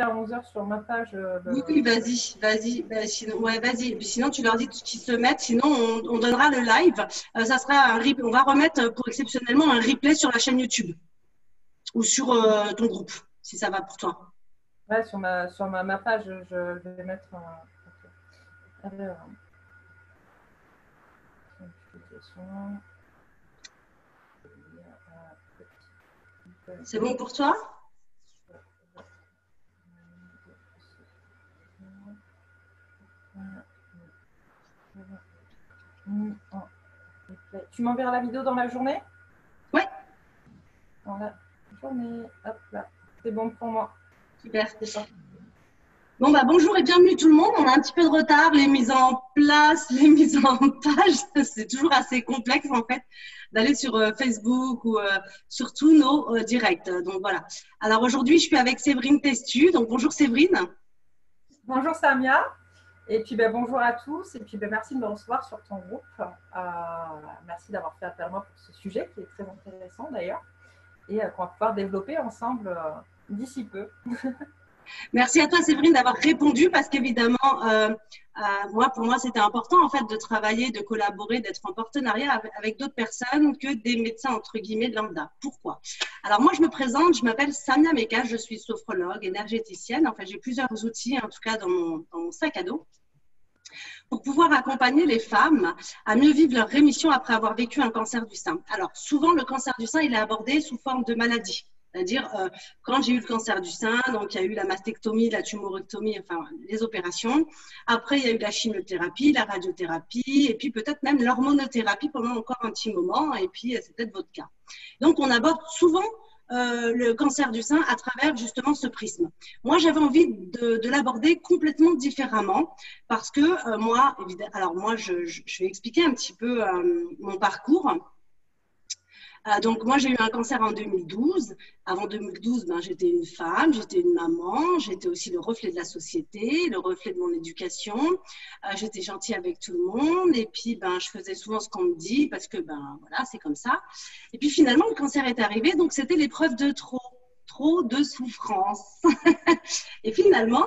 à 11 h sur ma page. Oui, vas-y, vas-y. Bah, sinon, ouais, vas-y. Sinon, tu leur dis qu'ils se mettent. Sinon, on donnera le live. Ça sera on va remettre pour exceptionnellement un replay sur la chaîne YouTube ou sur ton groupe, si ça va pour toi. Ouais, sur ma page, je vais mettre un. Alors, c'est bon pour toi? Tu m'enverras la vidéo dans la journée? Ouais. Dans la journée. Hop là. C'est bon pour moi. Super, c'est ça. Bon, bah, bonjour et bienvenue tout le monde. On a un petit peu de retard. Les mises en place, les mises en page, c'est toujours assez complexe en fait d'aller sur Facebook ou sur tous nos directs. Donc voilà. Alors aujourd'hui, je suis avec Séverine Testu. Donc bonjour Séverine. Bonjour Samia. Et puis bonjour à tous. Et puis merci de me recevoir sur ton groupe. Merci d'avoir fait appel à moi pour ce sujet qui est très intéressant d'ailleurs et qu'on va pouvoir développer ensemble d'ici peu. Merci à toi Séverine d'avoir répondu parce qu'évidemment, pour moi, c'était important en fait de travailler, de collaborer, d'être en partenariat avec d'autres personnes que des médecins entre guillemets lambda. Pourquoi? Alors moi, je me présente, je m'appelle Samia Meka, je suis sophrologue, énergéticienne. Enfin, j'ai plusieurs outils en tout cas dans mon sac à dos pour pouvoir accompagner les femmes à mieux vivre leur rémission après avoir vécu un cancer du sein. Alors souvent, le cancer du sein, il est abordé sous forme de maladie. C'est-à-dire, quand j'ai eu le cancer du sein, donc il y a eu la mastectomie, la tumorectomie, enfin les opérations. Après, il y a eu la chimiothérapie, la radiothérapie, et puis peut-être même l'hormonothérapie pendant encore un petit moment, et puis c'est peut-être votre cas. Donc, on aborde souvent le cancer du sein à travers justement ce prisme. Moi, j'avais envie de l'aborder complètement différemment parce que moi, évidemment, alors moi, je vais expliquer un petit peu mon parcours. Donc, moi, j'ai eu un cancer en 2012. Avant 2012, j'étais une femme, j'étais une maman, j'étais aussi le reflet de la société, le reflet de mon éducation. J'étais gentille avec tout le monde et puis, je faisais souvent ce qu'on me dit parce que, voilà, c'est comme ça. Et puis, finalement, le cancer est arrivé, donc c'était l'épreuve de trop de souffrance. Et finalement,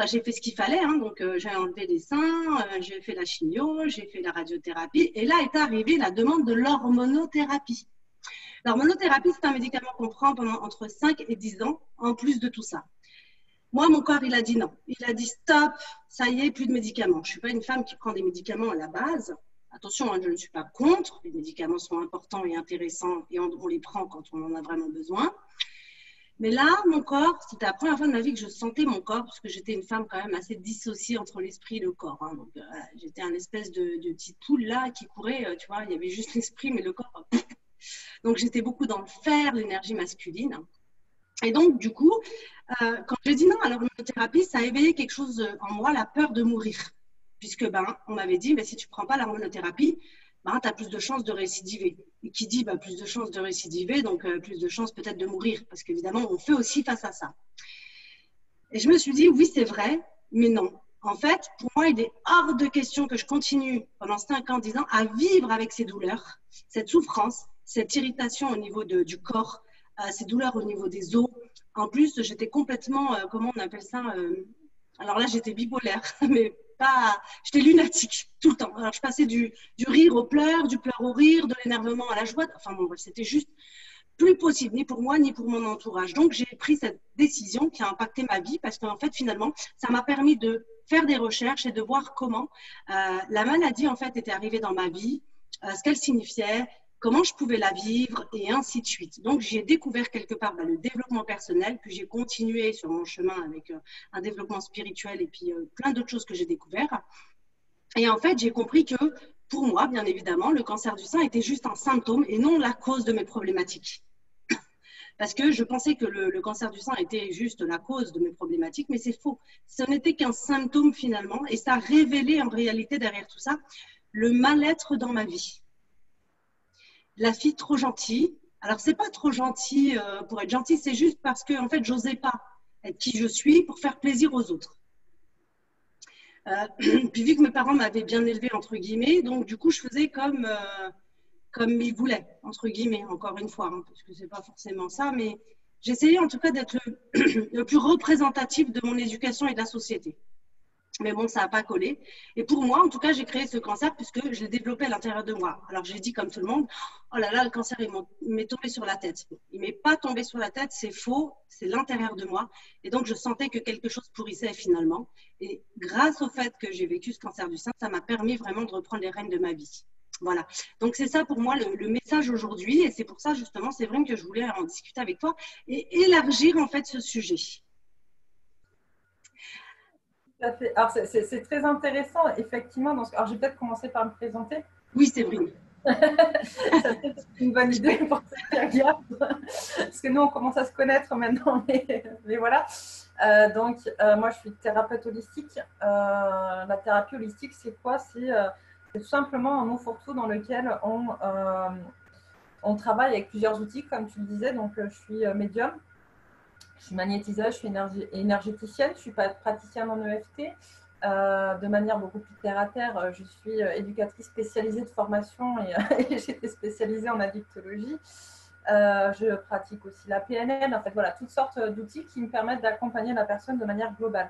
j'ai fait ce qu'il fallait. Donc, j'ai enlevé les seins, j'ai fait la chimio, j'ai fait la radiothérapie. Et là est arrivée la demande de l'hormonothérapie. L'hormonothérapie, c'est un médicament qu'on prend pendant entre 5 et 10 ans, en plus de tout ça. Moi, mon corps, il a dit non. Il a dit stop, ça y est, plus de médicaments. Je ne suis pas une femme qui prend des médicaments à la base. Attention, je ne suis pas contre. Les médicaments sont importants et intéressants et on les prend quand on en a vraiment besoin. Mais là, mon corps, c'était la première fois de ma vie que je sentais mon corps, parce que j'étais une femme quand même assez dissociée entre l'esprit et le corps. Donc, j'étais un espèce de petite poule là qui courait, tu vois, il y avait juste l'esprit, mais le corps. Donc, j'étais beaucoup dans le fer, l'énergie masculine. Et donc, du coup, quand j'ai dit non à l'hormonothérapie, ça a éveillé quelque chose en moi, la peur de mourir. Puisque, on m'avait dit, si tu ne prends pas l'hormonothérapie, tu as plus de chances de récidiver. Et qui dit plus de chances de récidiver, donc plus de chances peut-être de mourir, parce qu'évidemment, on fait aussi face à ça. Et je me suis dit, oui, c'est vrai, mais non. En fait, pour moi, il est hors de question que je continue pendant 5 ans, 10 ans à vivre avec ces douleurs, cette souffrance, cette irritation au niveau du corps, ces douleurs au niveau des os. En plus, j'étais complètement, comment on appelle ça alors là, j'étais bipolaire, mais j'étais lunatique tout le temps. Alors, je passais du rire au pleur, du pleur au rire, de l'énervement à la joie. Enfin bon, c'était juste plus possible, ni pour moi, ni pour mon entourage. Donc, j'ai pris cette décision qui a impacté ma vie parce qu'en fait, finalement, ça m'a permis de faire des recherches et de voir comment la maladie, en fait, était arrivée dans ma vie, ce qu'elle signifiait, comment je pouvais la vivre et ainsi de suite. Donc, j'ai découvert quelque part le développement personnel, puis j'ai continué sur mon chemin avec un développement spirituel et puis plein d'autres choses que j'ai découvert. Et en fait, j'ai compris que pour moi, bien évidemment, le cancer du sein était juste un symptôme et non la cause de mes problématiques. Parce que je pensais que le cancer du sein était juste la cause de mes problématiques, mais c'est faux. Ce n'était qu'un symptôme finalement et ça révélait en réalité derrière tout ça le mal-être dans ma vie. La fille trop gentille. Alors, c'est pas trop gentil pour être gentille, c'est juste parce que, en fait, j'osais pas être qui je suis pour faire plaisir aux autres. Puis, vu que mes parents m'avaient bien élevée, entre guillemets, donc, du coup, je faisais comme ils voulaient, entre guillemets, encore une fois, parce que c'est pas forcément ça, mais J'ai essayé en tout cas d'être le plus représentatif de mon éducation et de la société. Mais bon, ça n'a pas collé. Et pour moi, en tout cas, j'ai créé ce cancer puisque je l'ai développé à l'intérieur de moi. Alors, j'ai dit comme tout le monde, oh là là, le cancer, il m'est tombé sur la tête. Il ne m'est pas tombé sur la tête, c'est faux, c'est l'intérieur de moi. Et donc, je sentais que quelque chose pourrissait finalement. Et grâce au fait que j'ai vécu ce cancer du sein, ça m'a permis vraiment de reprendre les rênes de ma vie. Voilà. Donc, c'est ça pour moi le message aujourd'hui. Et c'est pour ça, justement, c'est vrai que je voulais en discuter avec toi et élargir en fait ce sujet. Alors, c'est très intéressant, effectivement. Alors, je vais peut-être commencer par me présenter. Oui, c'est vrai. Ça peut être une bonne idée pour ceux qui regardent. Parce que nous, on commence à se connaître maintenant. Mais voilà. Moi, je suis thérapeute holistique. La thérapie holistique, c'est quoi? C'est tout simplement un mot fourre-tout dans lequel on travaille avec plusieurs outils, comme tu le disais. Donc, je suis médium. Je suis magnétiseuse, je suis énergéticienne, je suis praticienne en EFT. De manière beaucoup plus terre à terre, je suis éducatrice spécialisée de formation et j'étais spécialisée en addictologie. Je pratique aussi la PNL, en fait, voilà, toutes sortes d'outils qui me permettent d'accompagner la personne de manière globale.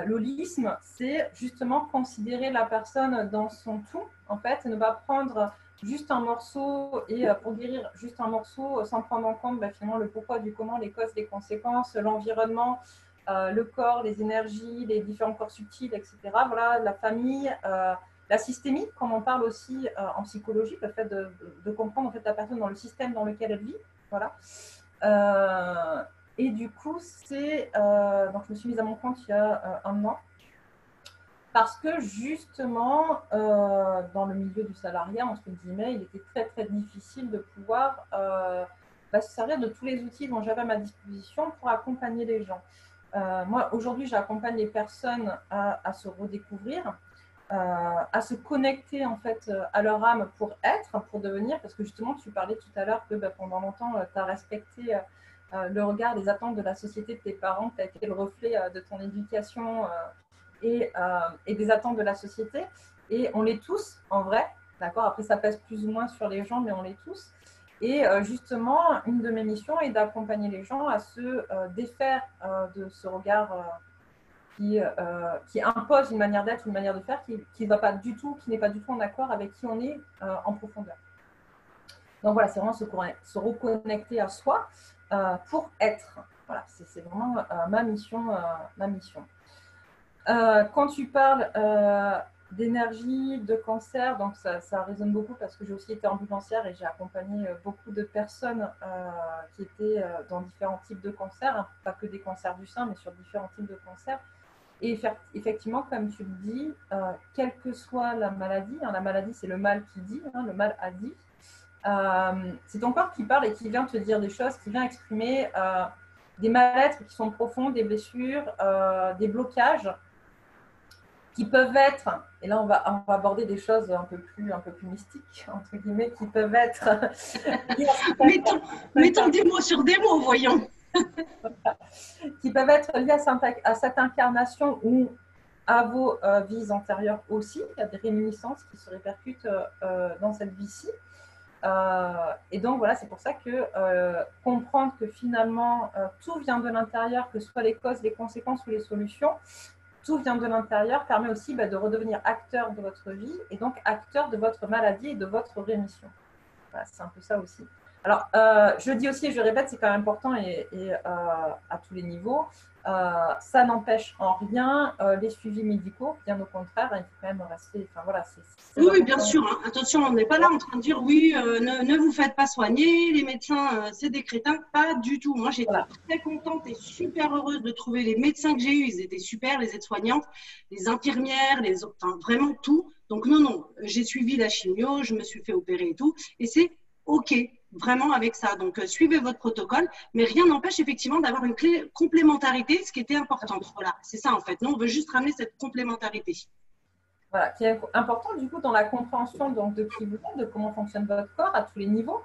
L'holisme, c'est justement considérer la personne dans son tout, en fait, et ne pas prendre juste un morceau et pour guérir juste un morceau sans prendre en compte finalement le pourquoi, du comment, les causes, les conséquences, l'environnement, le corps, les énergies, les différents corps subtils, etc. Voilà, la famille, la systémie, comme on parle aussi en psychologie, le fait de comprendre en fait, la personne dans le système dans lequel elle vit. Voilà. Et du coup, donc je me suis mise à mon compte il y a un an. Parce que justement, dans le milieu du salariat, entre guillemets, il était très très difficile de pouvoir se servir de tous les outils dont j'avais à ma disposition pour accompagner les gens. Moi, aujourd'hui, j'accompagne les personnes à se redécouvrir, à se connecter en fait à leur âme pour être, pour devenir, parce que justement, tu parlais tout à l'heure que pendant longtemps, tu as respecté le regard, les attentes de la société, de tes parents, tu as été le reflet de ton éducation et des attentes de la société. Et on l'est tous, en vrai, d'accord? Après, ça pèse plus ou moins sur les gens, mais on l'est tous. Et justement, une de mes missions est d'accompagner les gens à se défaire de ce regard qui impose une manière d'être, une manière de faire qui va pas du tout, qui n'est pas du tout en accord avec qui on est en profondeur. Donc voilà, c'est vraiment se reconnecter à soi pour être. Voilà, c'est vraiment ma mission. Quand tu parles d'énergie, de cancer, donc ça résonne beaucoup parce que j'ai aussi été ambulancière et j'ai accompagné beaucoup de personnes qui étaient dans différents types de cancers, hein, pas que des cancers du sein, mais sur différents types de cancers. Et effectivement, comme tu le dis, quelle que soit la maladie, hein, la maladie c'est le mal qui dit, hein, le mal a dit, c'est ton corps qui parle et qui vient te dire des choses, qui vient exprimer des mal-être qui sont profonds, des blessures, des blocages qui peuvent être, et là on va aborder des choses un peu plus mystiques, entre guillemets, qui peuvent être… mettons des mots sur des mots, voyons. Qui peuvent être liées à cette incarnation ou à vos vies antérieures aussi. Il y a des réminiscences qui se répercutent dans cette vie-ci. Et donc voilà, c'est pour ça que comprendre que finalement tout vient de l'intérieur, que ce soit les causes, les conséquences ou les solutions, tout vient de l'intérieur, permet aussi de redevenir acteur de votre vie et donc acteur de votre maladie et de votre rémission. Voilà, c'est un peu ça aussi. Alors, je dis aussi et je répète, c'est quand même important et à tous les niveaux, ça n'empêche en rien les suivis médicaux, bien au contraire, il faut quand même rester… Enfin, voilà, oui, bien sûr. Hein. Attention, on n'est pas là en train de dire oui, ne vous faites pas soigner, les médecins, c'est des crétins. Pas du tout. Moi, j'étais très contente et super heureuse de trouver les médecins que j'ai eus. Ils étaient super, les aides-soignantes, les infirmières, enfin, vraiment tout. Donc, non, j'ai suivi la chimio, je me suis fait opérer et tout. Et c'est OK, vraiment avec ça. Donc, suivez votre protocole, mais rien n'empêche effectivement d'avoir une complémentarité, ce qui était important. Voilà, c'est ça en fait. Nous, on veut juste ramener cette complémentarité. Voilà, qui est important du coup dans la compréhension donc, de qui vous êtes, de comment fonctionne votre corps à tous les niveaux,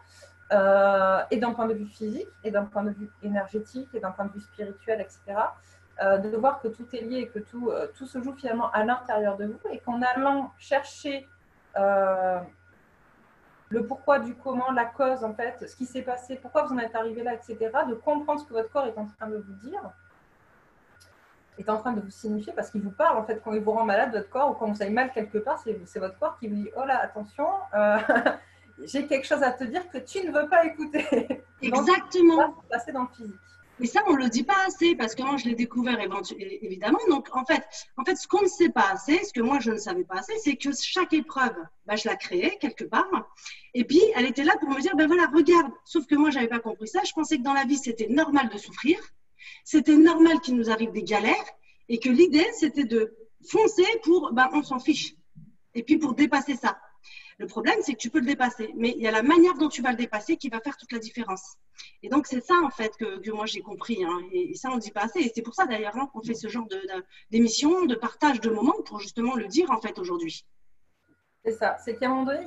et d'un point de vue physique, et d'un point de vue énergétique, et d'un point de vue spirituel, etc. De voir que tout est lié et que tout se joue finalement à l'intérieur de vous, et qu'en allant chercher le pourquoi du comment, la cause, en fait, ce qui s'est passé, pourquoi vous en êtes arrivé là, etc., de comprendre ce que votre corps est en train de vous dire, est en train de vous signifier, parce qu'il vous parle, en fait, quand il vous rend malade, votre corps, ou quand vous avez mal quelque part, c'est votre corps qui vous dit, oh là, attention, j'ai quelque chose à te dire que tu ne veux pas écouter. Exactement. Donc, ça va se passer dans le physique. Et ça, on ne le dit pas assez parce que moi, je l'ai découvert évidemment. Donc, en fait, ce qu'on ne sait pas assez, ce que moi, je ne savais pas assez, c'est que chaque épreuve, bah, je la créais quelque part. Et puis, elle était là pour me dire, ben voilà, regarde. Sauf que moi, je n'avais pas compris ça. Je pensais que dans la vie, c'était normal de souffrir. C'était normal qu'il nous arrive des galères. Et que l'idée, c'était de foncer pour, ben, on s'en fiche. Et puis, pour dépasser ça. Le problème, c'est que tu peux le dépasser. Mais il y a la manière dont tu vas le dépasser qui va faire toute la différence. Et donc, c'est ça, en fait, que moi, j'ai compris. Hein. Et ça, on ne dit pas assez. Et c'est pour ça, d'ailleurs, hein, qu'on fait ce genre d'émission, de partage de moments pour justement le dire, en fait, aujourd'hui. C'est ça. C'est qu'à un moment donné,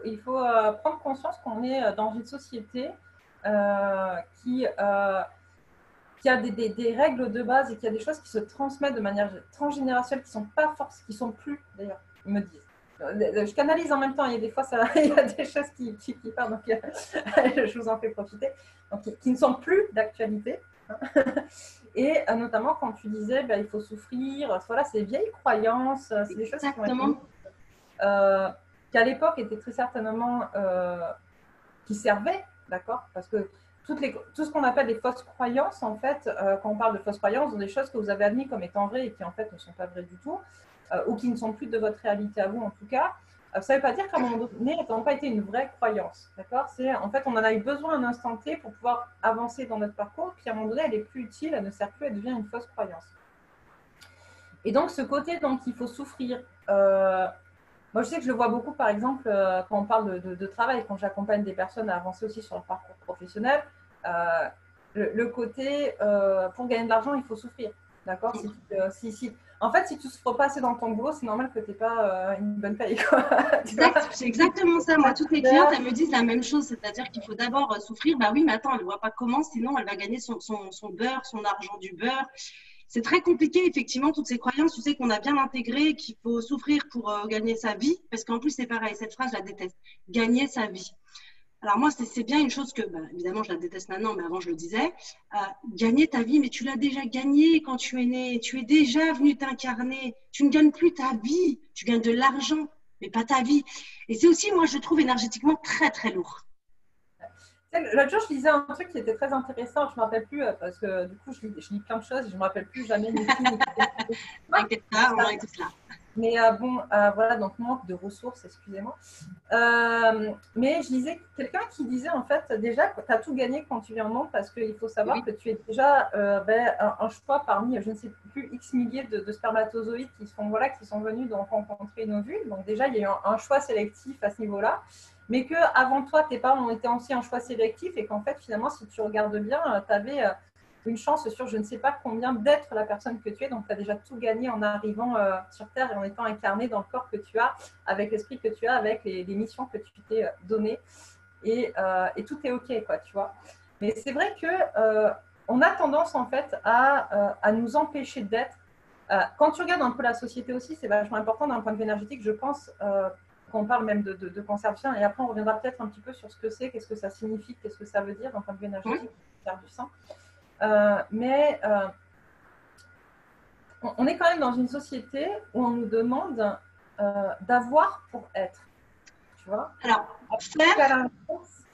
il faut prendre conscience qu'on est dans une société qui a des règles de base et qui a des choses qui se transmettent de manière transgénérationnelle, qui sont pas forces, qui sont plus, d'ailleurs, ils me disent. Je canalise en même temps, il y a des fois, il y a des choses qui partent, donc je vous en fais profiter, donc, qui ne sont plus d'actualité. Et notamment quand tu disais, il faut souffrir, voilà, c'est des vieilles croyances, c'est des choses qui à l'époque étaient très certainement qui servaient, d'accord, parce que tout ce qu'on appelle les fausses croyances, en fait, quand on parle de fausses croyances, sont des choses que vous avez admises comme étant vraies et qui en fait ne sont pas vraies du tout. Ou qui ne sont plus de votre réalité à vous en tout cas, ça ne veut pas dire qu'à un moment donné, elles n'ont pas été une vraie croyance. D'accord ? En fait, on en a eu besoin à un instant T pour pouvoir avancer dans notre parcours, puis à un moment donné, elle n'est plus utile, elle ne sert plus, elle devient une fausse croyance. Et donc, ce côté, donc, il faut souffrir. Moi, je sais que je le vois beaucoup, par exemple, quand on parle de travail, quand j'accompagne des personnes à avancer aussi sur leur parcours professionnel, le côté, pour gagner de l'argent, il faut souffrir. D'accord ? En fait, si tu ne souffres pas assez dans ton boulot, c'est normal que tu n'aies pas une bonne paye. C'est exactement ça. Moi, toutes mes clientes, elles me disent la même chose. C'est-à-dire qu'il faut d'abord souffrir. Bah oui, mais attends, elle ne voit pas comment, sinon elle va gagner son beurre, son argent du beurre. C'est très compliqué, effectivement, toutes ces croyances. Tu sais qu'on a bien intégré qu'il faut souffrir pour gagner sa vie. Parce qu'en plus, c'est pareil, cette phrase, je la déteste. Gagner sa vie. Alors moi, c'est bien une chose que, évidemment, je la déteste maintenant, mais avant, je le disais. Gagner ta vie, mais tu l'as déjà gagnée quand tu es né. Tu es déjà venu t'incarner. Tu ne gagnes plus ta vie. Tu gagnes de l'argent, mais pas ta vie. Et c'est aussi, moi, je trouve énergétiquement très, très lourd. L'autre jour, je lisais un truc qui était très intéressant. Je ne me rappelle plus, parce que du coup, je lis plein de choses et je ne me rappelle plus jamais ni qui, ni qui. T'inquiète pas, on est tous là. Mais voilà, donc manque de ressources, excusez-moi. Mais je lisais quelqu'un qui disait, en fait, déjà, tu as tout gagné quand tu viens au monde parce qu'il faut savoir que tu es déjà un choix parmi, je ne sais plus, X milliers de spermatozoïdes qui sont venus donc rencontrer nos ovules. Donc déjà, il y a eu un choix sélectif à ce niveau-là. Mais qu'avant toi, tes parents ont été aussi un choix sélectif et qu'en fait, finalement, si tu regardes bien, tu avais une chance sur je ne sais pas combien d'être la personne que tu es. Donc, tu as déjà tout gagné en arrivant sur Terre et en étant incarné dans le corps que tu as, avec l'esprit que tu as, avec les missions que tu t'es données. Et tout est OK, quoi, tu vois. Mais c'est vrai qu'on a tendance, en fait, à nous empêcher d'être. Quand tu regardes un peu la société aussi, c'est vachement important d'un point de vue énergétique, je pense, quand on parle même de cancer du sein. Et après, on reviendra peut-être un petit peu sur ce que c'est, qu'est-ce que ça signifie, qu'est-ce que ça veut dire d'un point de vue énergétique, cancer du sein. Mais on est quand même dans une société où on nous demande d'avoir pour être. Tu vois ? Alors,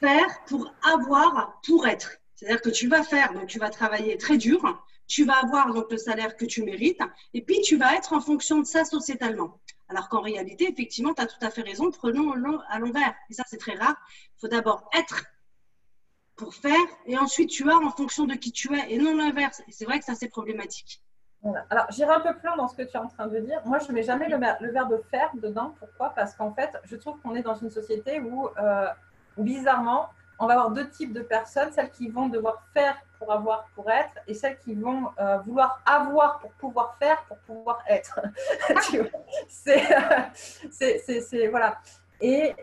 faire pour avoir pour être. C'est-à-dire que tu vas faire, donc tu vas travailler très dur, tu vas avoir donc le salaire que tu mérites, et puis tu vas être en fonction de ça sociétalement. Alors qu'en réalité, effectivement, tu as tout à fait raison, prenons à l'envers. Et ça, c'est très rare. Il faut d'abord être pour faire, et ensuite tu as en fonction de qui tu es, et non l'inverse. Et c'est vrai que ça, c'est problématique. Voilà. Alors, j'irai un peu plus loin dans ce que tu es en train de dire. Moi, je ne mets jamais le verbe faire dedans. Pourquoi ? Parce qu'en fait, je trouve qu'on est dans une société où bizarrement, on va avoir deux types de personnes, celles qui vont devoir faire pour avoir, pour être, et celles qui vont vouloir avoir pour pouvoir faire, pour pouvoir être. C'est voilà. Et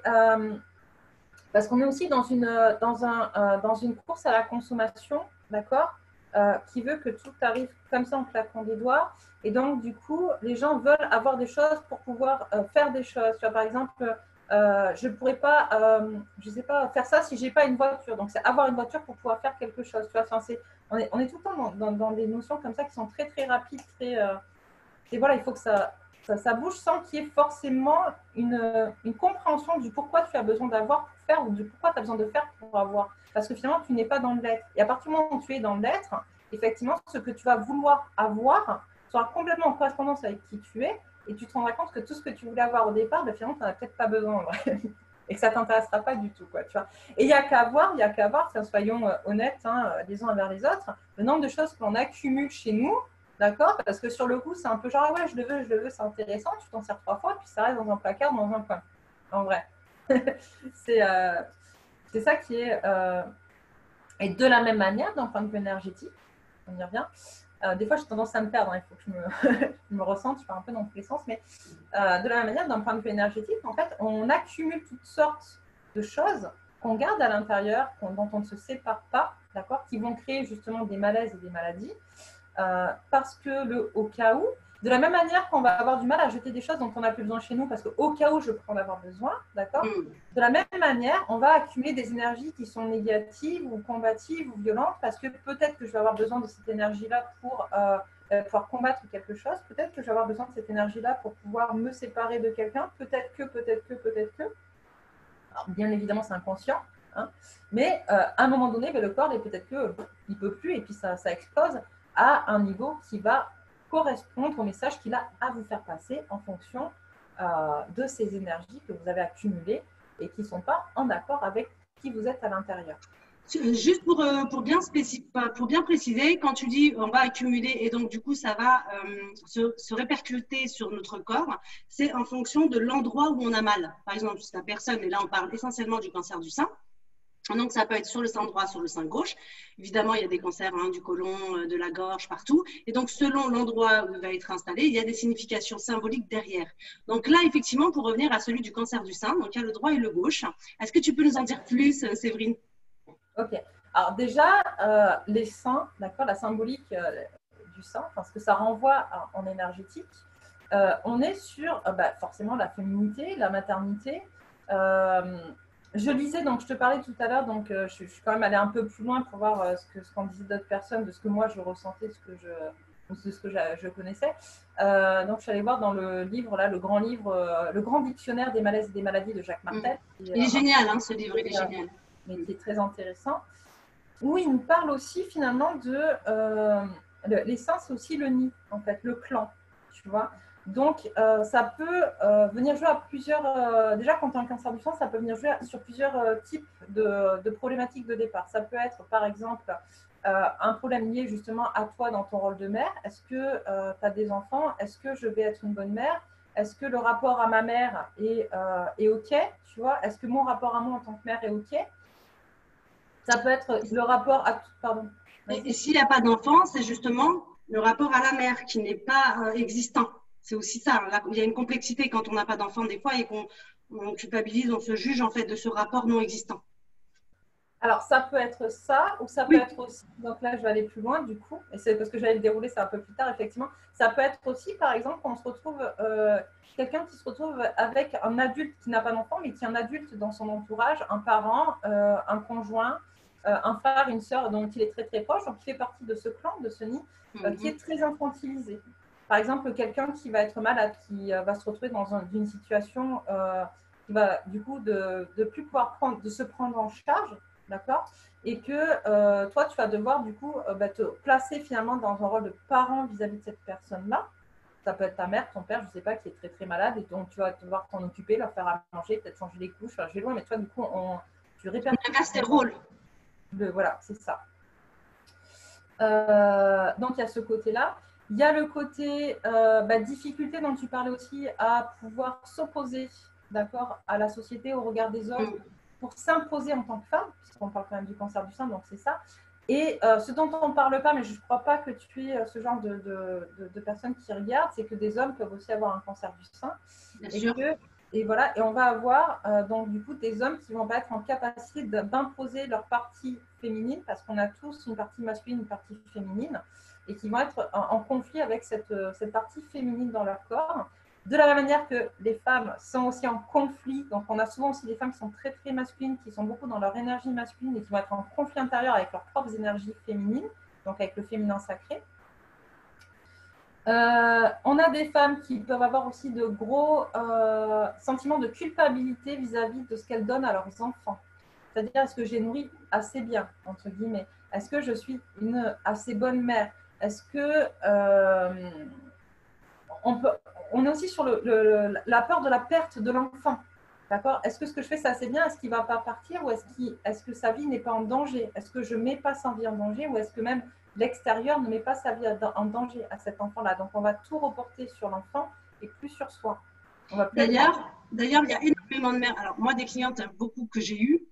parce qu'on est aussi dans une course à la consommation, d'accord, qui veut que tout arrive comme ça en claquant des doigts. Et donc, du coup, les gens veulent avoir des choses pour pouvoir faire des choses. Tu vois, par exemple, je ne pourrais pas, je sais pas, faire ça si je n'ai pas une voiture. Donc, c'est avoir une voiture pour pouvoir faire quelque chose. Tu vois, enfin, on est tout le temps dans des notions comme ça qui sont très, très rapides. Et voilà, il faut que ça bouge sans qu'il y ait forcément une compréhension du pourquoi tu as besoin d'avoir pour faire ou du pourquoi tu as besoin de faire pour avoir. Parce que finalement, tu n'es pas dans le l'être. Et à partir du moment où tu es dans le l'être, effectivement, ce que tu vas vouloir avoir sera complètement en correspondance avec qui tu es. Et tu te rendras compte que tout ce que tu voulais avoir au départ, ben, finalement, tu n'en as peut-être pas besoin. Et que ça ne t'intéressera pas du tout. Quoi, tu vois. Et il n'y a qu'à voir, soyons honnêtes les uns envers les autres, le nombre de choses qu'on accumule chez nous. D'accord. Parce que sur le coup, c'est un peu genre, ouais, je le veux, c'est intéressant. Tu t'en sers 3 fois, puis ça reste dans un placard, dans un coin. En vrai. c'est ça qui est. Et de la même manière, d'un point de vue énergétique, on y revient. Des fois, j'ai tendance à me perdre. Il faut que je me ressente. Je pars un peu dans tous les sens. Mais de la même manière, d'un point de vue énergétique, en fait, on accumule toutes sortes de choses qu'on garde à l'intérieur, dont on ne se sépare pas, d'accord, qui vont créer justement des malaises et des maladies. Parce que au cas où, de la même manière qu'on va avoir du mal à jeter des choses dont on n'a plus besoin chez nous, parce qu'au cas où je peux en avoir besoin, d'accord. De la même manière, on va accumuler des énergies qui sont négatives ou combatives ou violentes, parce que peut-être que je vais avoir besoin de cette énergie-là pour pouvoir combattre quelque chose, peut-être que je vais avoir besoin de cette énergie-là pour pouvoir me séparer de quelqu'un, peut-être que. Alors, bien évidemment, c'est inconscient, hein, mais à un moment donné, le corps, peut-être qu'il ne peut plus, et puis ça explose à un niveau qui va correspondre au message qu'il a à vous faire passer en fonction de ces énergies que vous avez accumulées et qui ne sont pas en accord avec qui vous êtes à l'intérieur. Juste pour bien préciser, quand tu dis on va accumuler et donc du coup ça va se répercuter sur notre corps, c'est en fonction de l'endroit où on a mal. Par exemple, si la personne, et là on parle essentiellement du cancer du sein, donc ça peut être sur le sein droit, sur le sein gauche. Évidemment, il y a des cancers du côlon, de la gorge, partout. Et donc selon l'endroit où il va être installé, il y a des significations symboliques derrière. Donc là, effectivement, pour revenir à celui du cancer du sein, donc il y a le droit et le gauche. Est-ce que tu peux nous en dire plus, Séverine? Ok. Alors déjà, les seins, d'accord, la symbolique du sein, enfin, ce que ça renvoie en énergétique, on est sur forcément la féminité, la maternité. Je lisais, donc je te parlais tout à l'heure, donc je suis quand même allée un peu plus loin pour voir ce qu'en disaient d'autres personnes, de ce que moi je ressentais, de ce que je connaissais. Donc je suis allée voir dans le livre, là, le grand dictionnaire des malaises et des maladies de Jacques Martel. Il est génial, hein, ce livre, il est génial. Mais qui est très intéressant, où il nous parle aussi finalement de les seins, c'est aussi le nid, en fait, le clan, tu vois. Donc, ça peut venir jouer à plusieurs. Déjà, quand tu as un cancer du sein, ça peut venir jouer sur plusieurs types de problématiques de départ. Ça peut être, par exemple, un problème lié justement à toi dans ton rôle de mère. Est-ce que tu as des enfants? Est-ce que je vais être une bonne mère? Est-ce que le rapport à ma mère est OK? Tu vois? Est-ce que mon rapport à moi en tant que mère est OK? Ça peut être le rapport à... Pardon. Et s'il n'y a pas d'enfant, c'est justement le rapport à la mère qui n'est pas existant. C'est aussi ça. Là, il y a une complexité quand on n'a pas d'enfant des fois et qu'on culpabilise, on se juge en fait de ce rapport non existant. Alors, ça peut être ça, ou ça peut être aussi, donc là, je vais aller plus loin du coup, et c'est parce que j'allais le dérouler, c'est un peu plus tard, effectivement. Ça peut être aussi, par exemple, quand on se retrouve, quelqu'un qui se retrouve avec un adulte qui n'a pas d'enfant, mais qui est un adulte dans son entourage, un parent, un conjoint, un frère, une sœur dont il est très très proche, donc qui fait partie de ce clan, de ce nid, qui est très infantilisé. Par exemple, quelqu'un qui va être malade, qui va se retrouver dans une situation qui va du coup de plus pouvoir de se prendre en charge, d'accord, et que toi, tu vas devoir du coup te placer finalement dans un rôle de parent vis-à-vis de cette personne-là. Ça peut être ta mère, ton père, je ne sais pas, qui est très très malade, et donc tu vas devoir t'en occuper, leur faire à manger, peut-être changer les couches. Enfin, je vais loin, mais toi, du coup, tu répercutes tes rôles. Voilà, c'est ça. Donc, il y a ce côté-là. Il y a le côté difficulté dont tu parlais aussi à pouvoir s'opposer, d'accord, à la société, au regard des autres, pour s'imposer en tant que femme, puisqu'on parle quand même du cancer du sein, donc c'est ça. Et ce dont on ne parle pas, mais je ne crois pas que tu es ce genre de personnes qui regardent, c'est que des hommes peuvent aussi avoir un cancer du sein. Bien sûr. Et voilà, et on va avoir donc du coup des hommes qui vont pas être en capacité d'imposer leur partie féminine, parce qu'on a tous une partie masculine, une partie féminine, et qui vont être en conflit avec cette partie féminine dans leur corps. De la même manière que les femmes sont aussi en conflit, donc on a souvent aussi des femmes qui sont très très masculines, qui sont beaucoup dans leur énergie masculine et qui vont être en conflit intérieur avec leurs propres énergies féminines, donc avec le féminin sacré. On a des femmes qui peuvent avoir aussi de gros sentiments de culpabilité vis-à-vis de ce qu'elles donnent à leurs enfants. C'est-à-dire, est-ce que j'ai nourri assez bien, entre guillemets? Est-ce que je suis une assez bonne mère? Est-ce que on est aussi sur la peur de la perte de l'enfant. D'accord? Est-ce que ce que je fais, c'est assez bien? Est-ce qu'il ne va pas partir? Ou est-ce que sa vie n'est pas en danger? Est-ce que je ne mets pas sa vie en danger? Ou est-ce que même l'extérieur ne met pas sa vie en danger à cet enfant-là? Donc, on va tout reporter sur l'enfant et plus sur soi. D'ailleurs, il y a énormément de mères. Alors, moi, des clientes beaucoup que j'ai eues,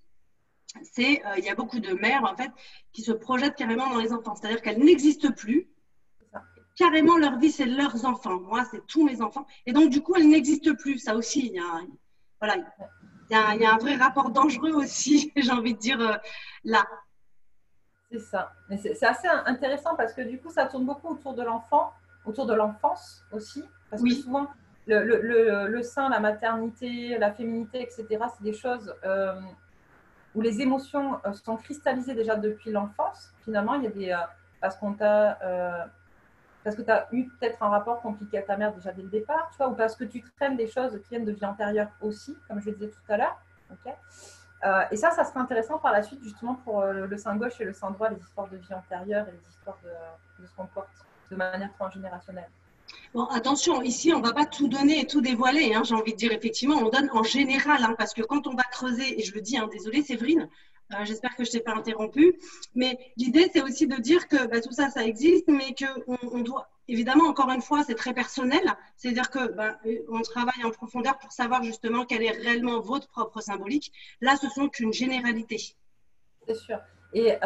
il y a beaucoup de mères, en fait, qui se projettent carrément dans les enfants. C'est-à-dire qu'elles n'existent plus. Carrément, leur vie, c'est leurs enfants. Moi, c'est tous mes enfants. Et donc, du coup, elles n'existent plus. Ça aussi, il y a un vrai rapport dangereux aussi, j'ai envie de dire, là. C'est ça. Mais c'est assez intéressant parce que du coup, ça tourne beaucoup autour de l'enfant, autour de l'enfance aussi. Parce que souvent, le sein, la maternité, la féminité, etc., c'est des choses où les émotions sont cristallisées déjà depuis l'enfance. Finalement, il y a des… parce que tu as eu peut-être un rapport compliqué à ta mère déjà dès le départ, tu vois, ou parce que tu traînes des choses qui viennent de vie antérieure aussi, comme je le disais tout à l'heure. Okay, et ça serait intéressant par la suite, justement, pour le sein gauche et le sein droit, les histoires de vie antérieure et les histoires de ce qu'on porte de manière transgénérationnelle. Bon, attention, ici, on ne va pas tout donner et tout dévoiler. Hein, j'ai envie de dire, effectivement, on donne en général, hein, parce que quand on va creuser, et je le dis, hein, désolée Séverine, j'espère que je ne t'ai pas interrompu, mais l'idée, c'est aussi de dire que tout ça, ça existe, mais qu'on doit, évidemment, encore une fois, c'est très personnel, c'est-à-dire qu'on travaille en profondeur pour savoir justement quelle est réellement votre propre symbolique. Là, ce sont qu'une généralité. C'est sûr. Et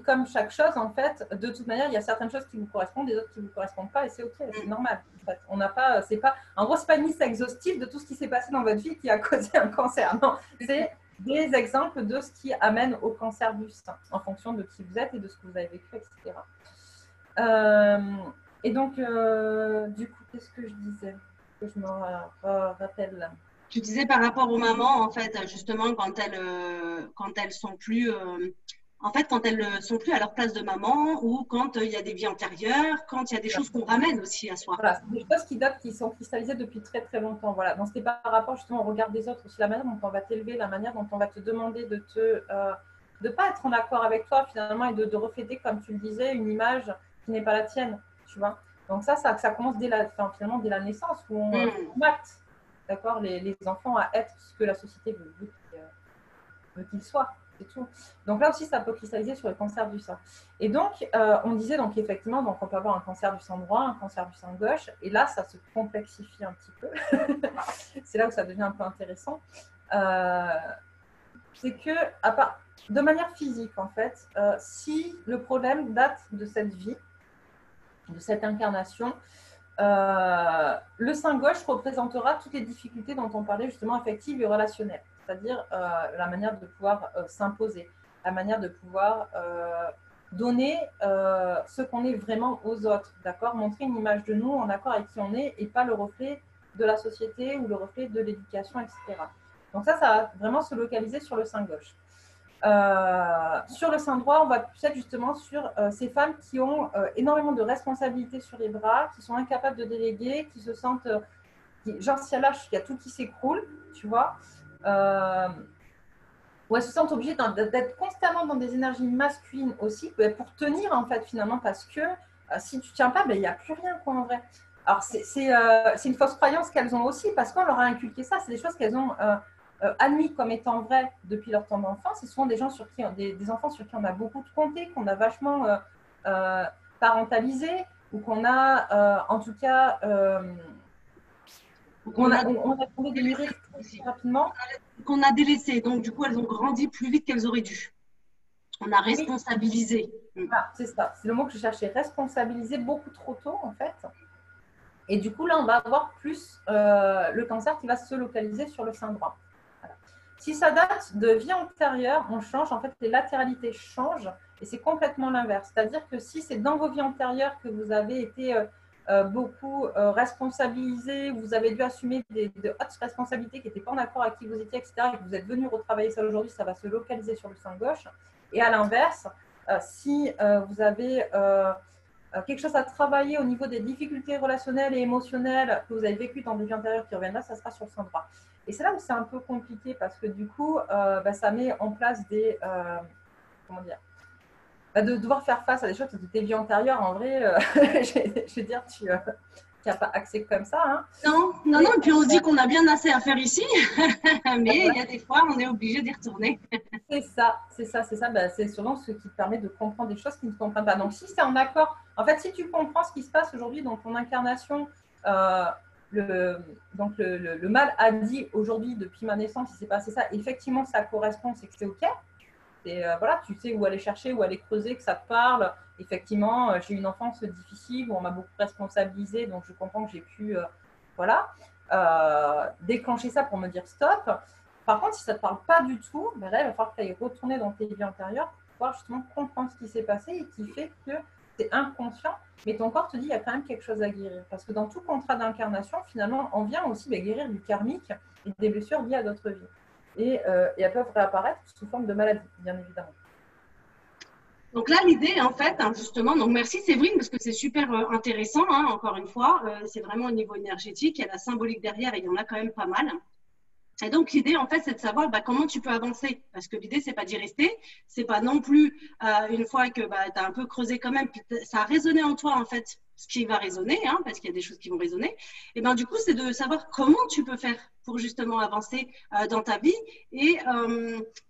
comme chaque chose, en fait, de toute manière, il y a certaines choses qui vous correspondent, des autres qui ne vous correspondent pas, et c'est OK, c'est normal. En fait. On n'a pas, c'est pas, en gros, c'est pas une liste exhaustive de tout ce qui s'est passé dans votre vie qui a causé un cancer. Non, c'est des exemples de ce qui amène au cancer du sein, en fonction de qui vous êtes et de ce que vous avez vécu, etc. Et donc, du coup, qu'est-ce que je disais? Que je me rappelle là. Tu disais par rapport aux mamans, en fait, justement, quand elles sont plus, quand elles sont plus à leur place de maman, ou quand il y a des vies antérieures, quand il y a des choses qu'on ramène aussi à soi. Voilà, c'est des choses qui datent, qui sont cristallisées depuis très très longtemps. Voilà. Donc c'était par rapport justement au regard des autres, aussi la manière dont on va t'élever, la manière dont on va te demander de pas être en accord avec toi finalement et de refléter, comme tu le disais, une image qui n'est pas la tienne, tu vois. Donc ça commence finalement dès la naissance où on acte, d'accord, les enfants à être ce que la société veut qu'ils soient. C'est tout. Donc là aussi, ça peut cristalliser sur le cancer du sein. Et donc, on disait donc effectivement, donc on peut avoir un cancer du sein droit, un cancer du sein gauche, et là, ça se complexifie un petit peu. C'est là où ça devient un peu intéressant. C'est que, de manière physique, en fait, si le problème date de cette vie, de cette incarnation, le sein gauche représentera toutes les difficultés dont on parlait justement affectives et relationnelles, c'est-à-dire la manière de pouvoir s'imposer, la manière de pouvoir donner ce qu'on est vraiment aux autres, d'accord, montrer une image de nous en accord avec qui on est et pas le reflet de la société ou le reflet de l'éducation, etc. Donc ça va vraiment se localiser sur le sein gauche. Sur le sein droit, on va plus être justement sur ces femmes qui ont énormément de responsabilités sur les bras, qui sont incapables de déléguer, qui se sentent, genre si elles lâchent, il y a tout qui s'écroule, tu vois, où elles se sentent obligées d'être constamment dans des énergies masculines aussi, pour tenir en fait finalement, parce que si tu ne tiens pas, il n'y a plus rien quoi en vrai. Alors c'est une fausse croyance qu'elles ont aussi, parce qu'on leur a inculqué ça, c'est des choses qu'elles ont admis comme étant vraies depuis leur temps d'enfance. C'est souvent des enfants sur qui on a beaucoup compté, qu'on a vachement parentalisé, ou qu'on a en tout cas on a trouvé des mérites très rapidement. Qu'on a délaissé, donc du coup elles ont grandi plus vite qu'elles auraient dû. On a responsabilisé. Ah, c'est ça, c'est le mot que je cherchais, responsabiliser beaucoup trop tôt en fait. Et du coup là on va avoir plus le cancer qui va se localiser sur le sein droit. Voilà. Si ça date de vie antérieure, on change, en fait les latéralités changent et c'est complètement l'inverse. C'est-à-dire que si c'est dans vos vies antérieures que vous avez été beaucoup responsabilisé, vous avez dû assumer de hautes responsabilités qui n'étaient pas en accord avec qui vous étiez, etc., et que vous êtes venu retravailler ça aujourd'hui, ça va se localiser sur le sein gauche. Et à l'inverse, si vous avez quelque chose à travailler au niveau des difficultés relationnelles et émotionnelles que vous avez vécues dans des vies antérieures qui reviennent là, ça sera sur le sein droit. Et c'est là où c'est un peu compliqué parce que du coup, ça met en place des… comment dire, de devoir faire face à des choses de tes vies antérieures, en vrai, je veux dire, tu n'as pas accès comme ça. Hein. Non, et puis on se dit qu'on a bien assez à faire ici, mais il y a des fois, on est obligé d'y retourner. C'est ça. C'est souvent ce qui te permet de comprendre des choses qui ne te comprennent pas. Donc, si c'est en accord, en fait, si tu comprends ce qui se passe aujourd'hui dans ton incarnation, le mal a dit aujourd'hui, depuis ma naissance, il s'est passé ça, effectivement, ça correspond, c'est que c'est OK. Et voilà, tu sais où aller chercher, où aller creuser, que ça te parle. Effectivement, j'ai eu une enfance difficile où on m'a beaucoup responsabilisée, donc je comprends que j'ai pu déclencher ça pour me dire stop. Par contre, si ça ne te parle pas du tout, là, il va falloir que tu ailles retourner dans tes vies antérieures pour pouvoir justement comprendre ce qui s'est passé et qui fait que tu es inconscient, mais ton corps te dit qu'il y a quand même quelque chose à guérir. Parce que dans tout contrat d'incarnation, finalement, on vient aussi guérir du karmique et des blessures liées à d'autres vies. Et elles peuvent réapparaître sous forme de maladie, bien évidemment. Donc là, l'idée, en fait, justement, donc merci Séverine, parce que c'est super intéressant, encore une fois, c'est vraiment au niveau énergétique, il y a la symbolique derrière et il y en a quand même pas mal. Et donc, l'idée, en fait, c'est de savoir comment tu peux avancer. Parce que l'idée, c'est pas d'y rester. C'est pas non plus, une fois que tu as un peu creusé quand même, puis ça a résonné en toi, en fait, ce qui va résonner, parce qu'il y a des choses qui vont résonner. Et du coup, c'est de savoir comment tu peux faire pour justement avancer dans ta vie. Et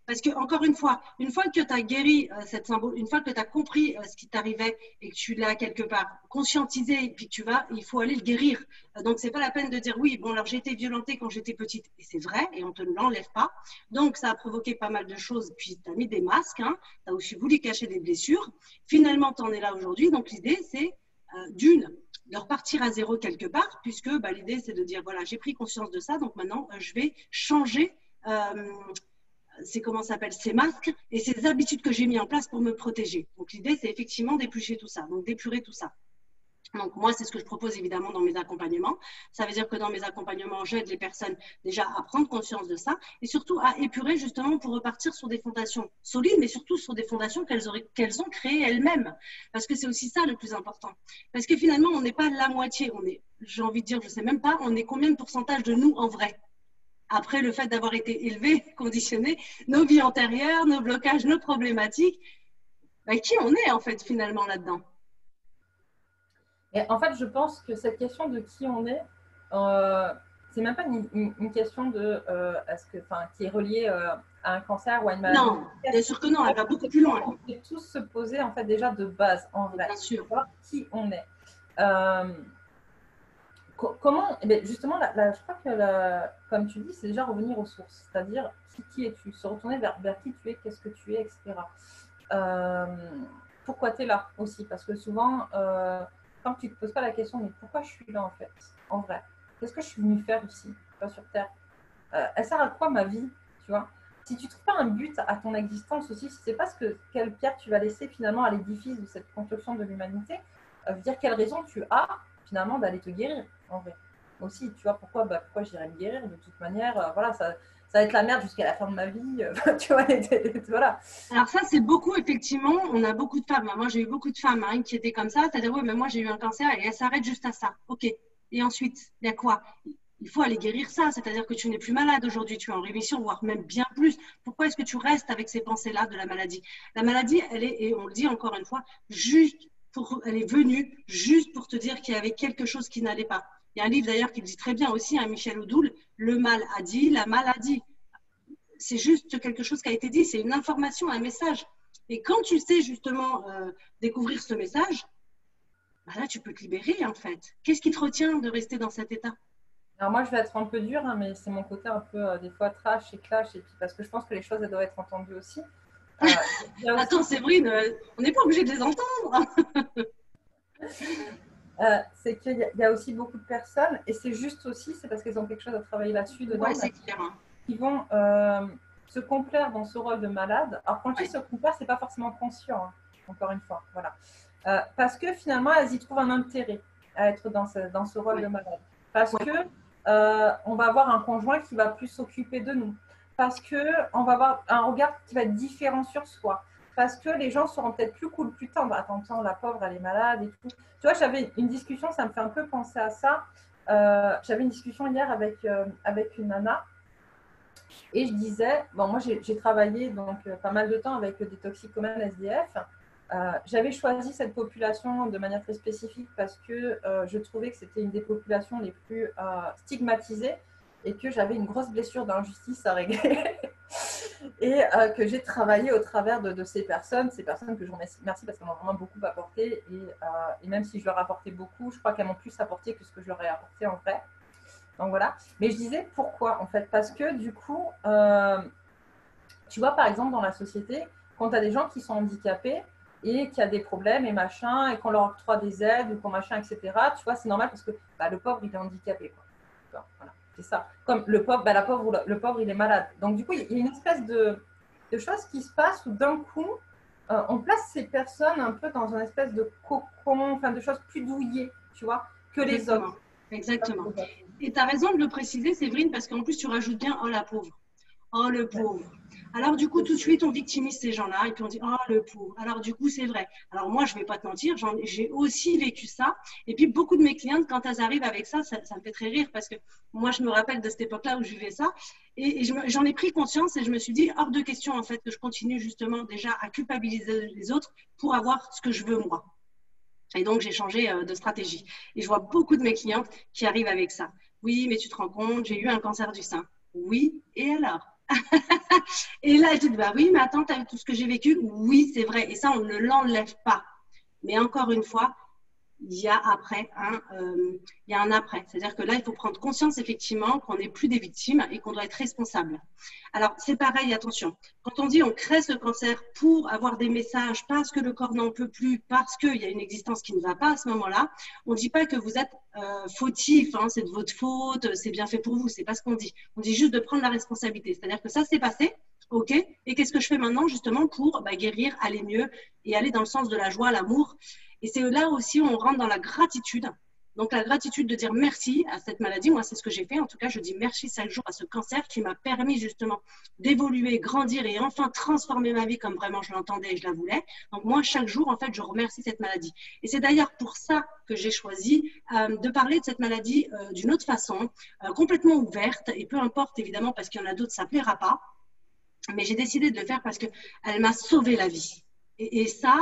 parce que, encore une fois que tu as guéri cette symbole, une fois que tu as compris ce qui t'arrivait et que tu l'as quelque part conscientisé, et puis il faut aller le guérir. Donc, c'est pas la peine de dire oui, bon, alors j'ai été violentée quand j'étais petite. Et c'est vrai, et on ne te l'enlève pas. Donc, ça a provoqué pas mal de choses. Puis, tu as mis des masques, tu as aussi voulu cacher des blessures. Finalement, tu en es là aujourd'hui. Donc, l'idée, c'est de repartir à zéro quelque part, puisque l'idée, c'est de dire, voilà, j'ai pris conscience de ça, donc maintenant, je vais changer ces masques et ces habitudes que j'ai mis en place pour me protéger. Donc, l'idée, c'est effectivement d'éplucher tout ça, donc d'épurer tout ça. Donc, moi, c'est ce que je propose évidemment dans mes accompagnements. Ça veut dire que dans mes accompagnements, j'aide les personnes déjà à prendre conscience de ça et surtout à épurer justement pour repartir sur des fondations solides, mais surtout sur des fondations qu'elles ont créées elles-mêmes. Parce que c'est aussi ça le plus important. Parce que finalement, on n'est pas la moitié. J'ai envie de dire, je ne sais même pas, on est combien de pourcentage de nous en vrai? Après le fait d'avoir été élevé, conditionné, nos vies antérieures, nos blocages, nos problématiques, qui on est en fait finalement là-dedans? Et en fait, je pense que cette question de qui on est, c'est même pas une question de qui est reliée à un cancer ou à une maladie. Non, bien sûr que non, elle va beaucoup plus loin. On peut tous se poser en fait déjà de base en vrai. Bien sûr. Savoir qui on est. Comment, justement, je crois que comme tu dis, c'est déjà revenir aux sources, c'est-à-dire qui es-tu, se retourner vers qui tu es, qu'est-ce que tu es, etc. Pourquoi tu es là aussi, parce que souvent, quand tu ne te poses pas la question, mais pourquoi je suis là en fait, en vrai, qu'est-ce que je suis venue faire ici, pas sur Terre, elle sert à quoi ma vie, tu vois? Si tu ne trouves pas un but à ton existence aussi, si c'est pas quelle pierre tu vas laisser finalement à l'édifice de cette construction de l'humanité, dire quelle raison tu as finalement d'aller te guérir en vrai. Aussi, tu vois, pourquoi j'irais me guérir de toute manière, voilà, ça va être la merde jusqu'à la fin de ma vie, tu vois, voilà. Alors ça, c'est beaucoup, effectivement, on a beaucoup de femmes. Moi, j'ai eu beaucoup de femmes qui étaient comme ça, c'est-à-dire, oui, mais moi, j'ai eu un cancer et elle s'arrête juste à ça. Ok. Et ensuite, il y a quoi? Il faut aller guérir ça, c'est-à-dire que tu n'es plus malade aujourd'hui, tu es en rémission, voire même bien plus. Pourquoi est-ce que tu restes avec ces pensées-là de la maladie? La maladie, elle est, et on le dit encore une fois, elle est venue juste pour te dire qu'il y avait quelque chose qui n'allait pas. Il y a un livre d'ailleurs qui le dit très bien aussi, Michel Oudoul, le mal a dit, la maladie. C'est juste quelque chose qui a été dit, c'est une information, un message. Et quand tu sais justement découvrir ce message, là, tu peux te libérer en fait. Qu'est-ce qui te retient de rester dans cet état? Alors moi, je vais être un peu dure, mais c'est mon côté un peu des fois trash et clash, et puis parce que je pense que les choses, elles doivent être entendues aussi. Attends, Séverine, on n'est pas obligé de les entendre. C'est qu'il y a aussi beaucoup de personnes, et c'est juste aussi, c'est parce qu'elles ont quelque chose à travailler là-dessus dedans, qui vont se complaire dans ce rôle de malade. Alors quand ils se complairent, c'est pas forcément conscient, encore une fois, voilà. Parce que finalement, elles y trouvent un intérêt. à être dans ce rôle de malade. Parce que on va avoir un conjoint qui va plus s'occuper de nous. Parce qu'on va avoir un regard qui va être différent sur soi. Parce que les gens seront peut-être plus cool, plus tendres. Attends, la pauvre, elle est malade et tout. Tu vois, j'avais une discussion, ça me fait un peu penser à ça. J'avais une discussion hier avec une nana. Et je disais, bon, moi j'ai travaillé donc pas mal de temps avec des toxicomanes SDF. J'avais choisi cette population de manière très spécifique parce que je trouvais que c'était une des populations les plus stigmatisées et que j'avais une grosse blessure d'injustice à régler et que j'ai travaillé au travers de ces personnes que je remercie parce qu'elles m'ont vraiment beaucoup apporté et même si je leur apportais beaucoup, je crois qu'elles m'ont plus apporté que ce que je leur ai apporté en vrai. Donc voilà. Mais je disais pourquoi en fait, parce que du coup, tu vois par exemple dans la société, quand tu as des gens qui sont handicapés et qui a des problèmes et machin, et qu'on leur octroie des aides ou qu'on machin, etc., tu vois, c'est normal parce que le pauvre, il est handicapé. Quoi. Voilà, c'est ça. Comme le pauvre, le pauvre, il est malade. Donc du coup, il y a une espèce de chose qui se passe où d'un coup, on place ces personnes un peu dans une espèce de cocon, enfin de choses plus douillées, tu vois, que les autres. Exactement. Et tu as raison de le préciser, Séverine, parce qu'en plus, tu rajoutes bien « oh la pauvre ». Oh, le pauvre. Alors, du coup, tout de suite, on victimise ces gens-là et puis on dit, oh, le pauvre. Alors, du coup, c'est vrai. Alors, moi, je ne vais pas te mentir, j'ai aussi vécu ça. Et puis, beaucoup de mes clientes, quand elles arrivent avec ça, ça me fait très rire parce que moi, je me rappelle de cette époque-là où je vivais ça. Et j'en ai pris conscience et je me suis dit, hors de question, en fait, que je continue justement déjà à culpabiliser les autres pour avoir ce que je veux moi. Et donc, j'ai changé de stratégie. Et je vois beaucoup de mes clientes qui arrivent avec ça. Oui, mais tu te rends compte, j'ai eu un cancer du sein. Oui, et alors? Et là, je dis, bah oui, mais attends, tu as vu tout ce que j'ai vécu? Oui, c'est vrai. Et ça, on ne l'enlève pas. Mais encore une fois, il y a un après. C'est-à-dire que là, il faut prendre conscience effectivement qu'on n'est plus des victimes et qu'on doit être responsable. Alors, c'est pareil, attention. Quand on dit on crée ce cancer pour avoir des messages parce que le corps n'en peut plus, parce qu'il y a une existence qui ne va pas à ce moment-là, on ne dit pas que vous êtes fautif, hein, c'est de votre faute, c'est bien fait pour vous, c'est pas ce qu'on dit. On dit juste de prendre la responsabilité. C'est-à-dire que ça, c'est passé. OK. Et qu'est-ce que je fais maintenant justement pour guérir, aller mieux et aller dans le sens de la joie, l'amour. Et c'est là aussi où on rentre dans la gratitude. Donc, la gratitude de dire merci à cette maladie. Moi, c'est ce que j'ai fait. En tout cas, je dis merci chaque jour à ce cancer qui m'a permis justement d'évoluer, grandir et enfin transformer ma vie comme vraiment je l'entendais et je la voulais. Donc, moi, chaque jour, en fait, je remercie cette maladie. Et c'est d'ailleurs pour ça que j'ai choisi de parler de cette maladie d'une autre façon, complètement ouverte. Et peu importe, évidemment, parce qu'il y en a d'autres, ça ne plaira pas. Mais j'ai décidé de le faire parce qu'elle m'a sauvé la vie. Et ça,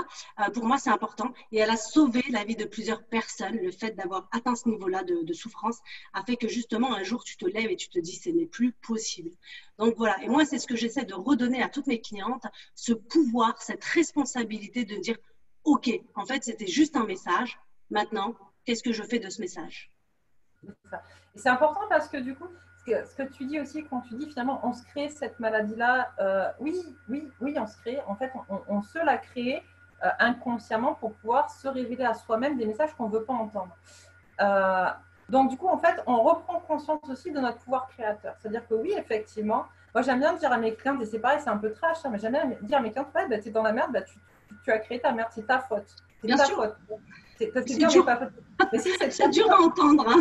pour moi, c'est important. Et elle a sauvé la vie de plusieurs personnes. Le fait d'avoir atteint ce niveau-là de souffrance a fait que justement, un jour, tu te lèves et tu te dis, ce n'est plus possible. Donc voilà. Et moi, c'est ce que j'essaie de redonner à toutes mes clientes, ce pouvoir, cette responsabilité de dire, OK, en fait, c'était juste un message. Maintenant, qu'est-ce que je fais de ce message? Et c'est important parce que du coup, ce que tu dis aussi, quand tu dis finalement on se crée cette maladie-là, oui, on se crée. En fait, on se l'a créée inconsciemment pour pouvoir se révéler à soi-même des messages qu'on ne veut pas entendre. Donc, du coup, en fait, on reprend conscience aussi de notre pouvoir créateur. C'est-à-dire que oui, effectivement, moi j'aime bien dire à mes clients, et c'est pareil, c'est un peu trash, hein, mais j'aime bien dire à mes clients, ouais, tu es dans la merde, tu as créé ta merde, c'est ta faute. C'est ta faute. C'est dur. Mais si, c'est dur à entendre. Hein.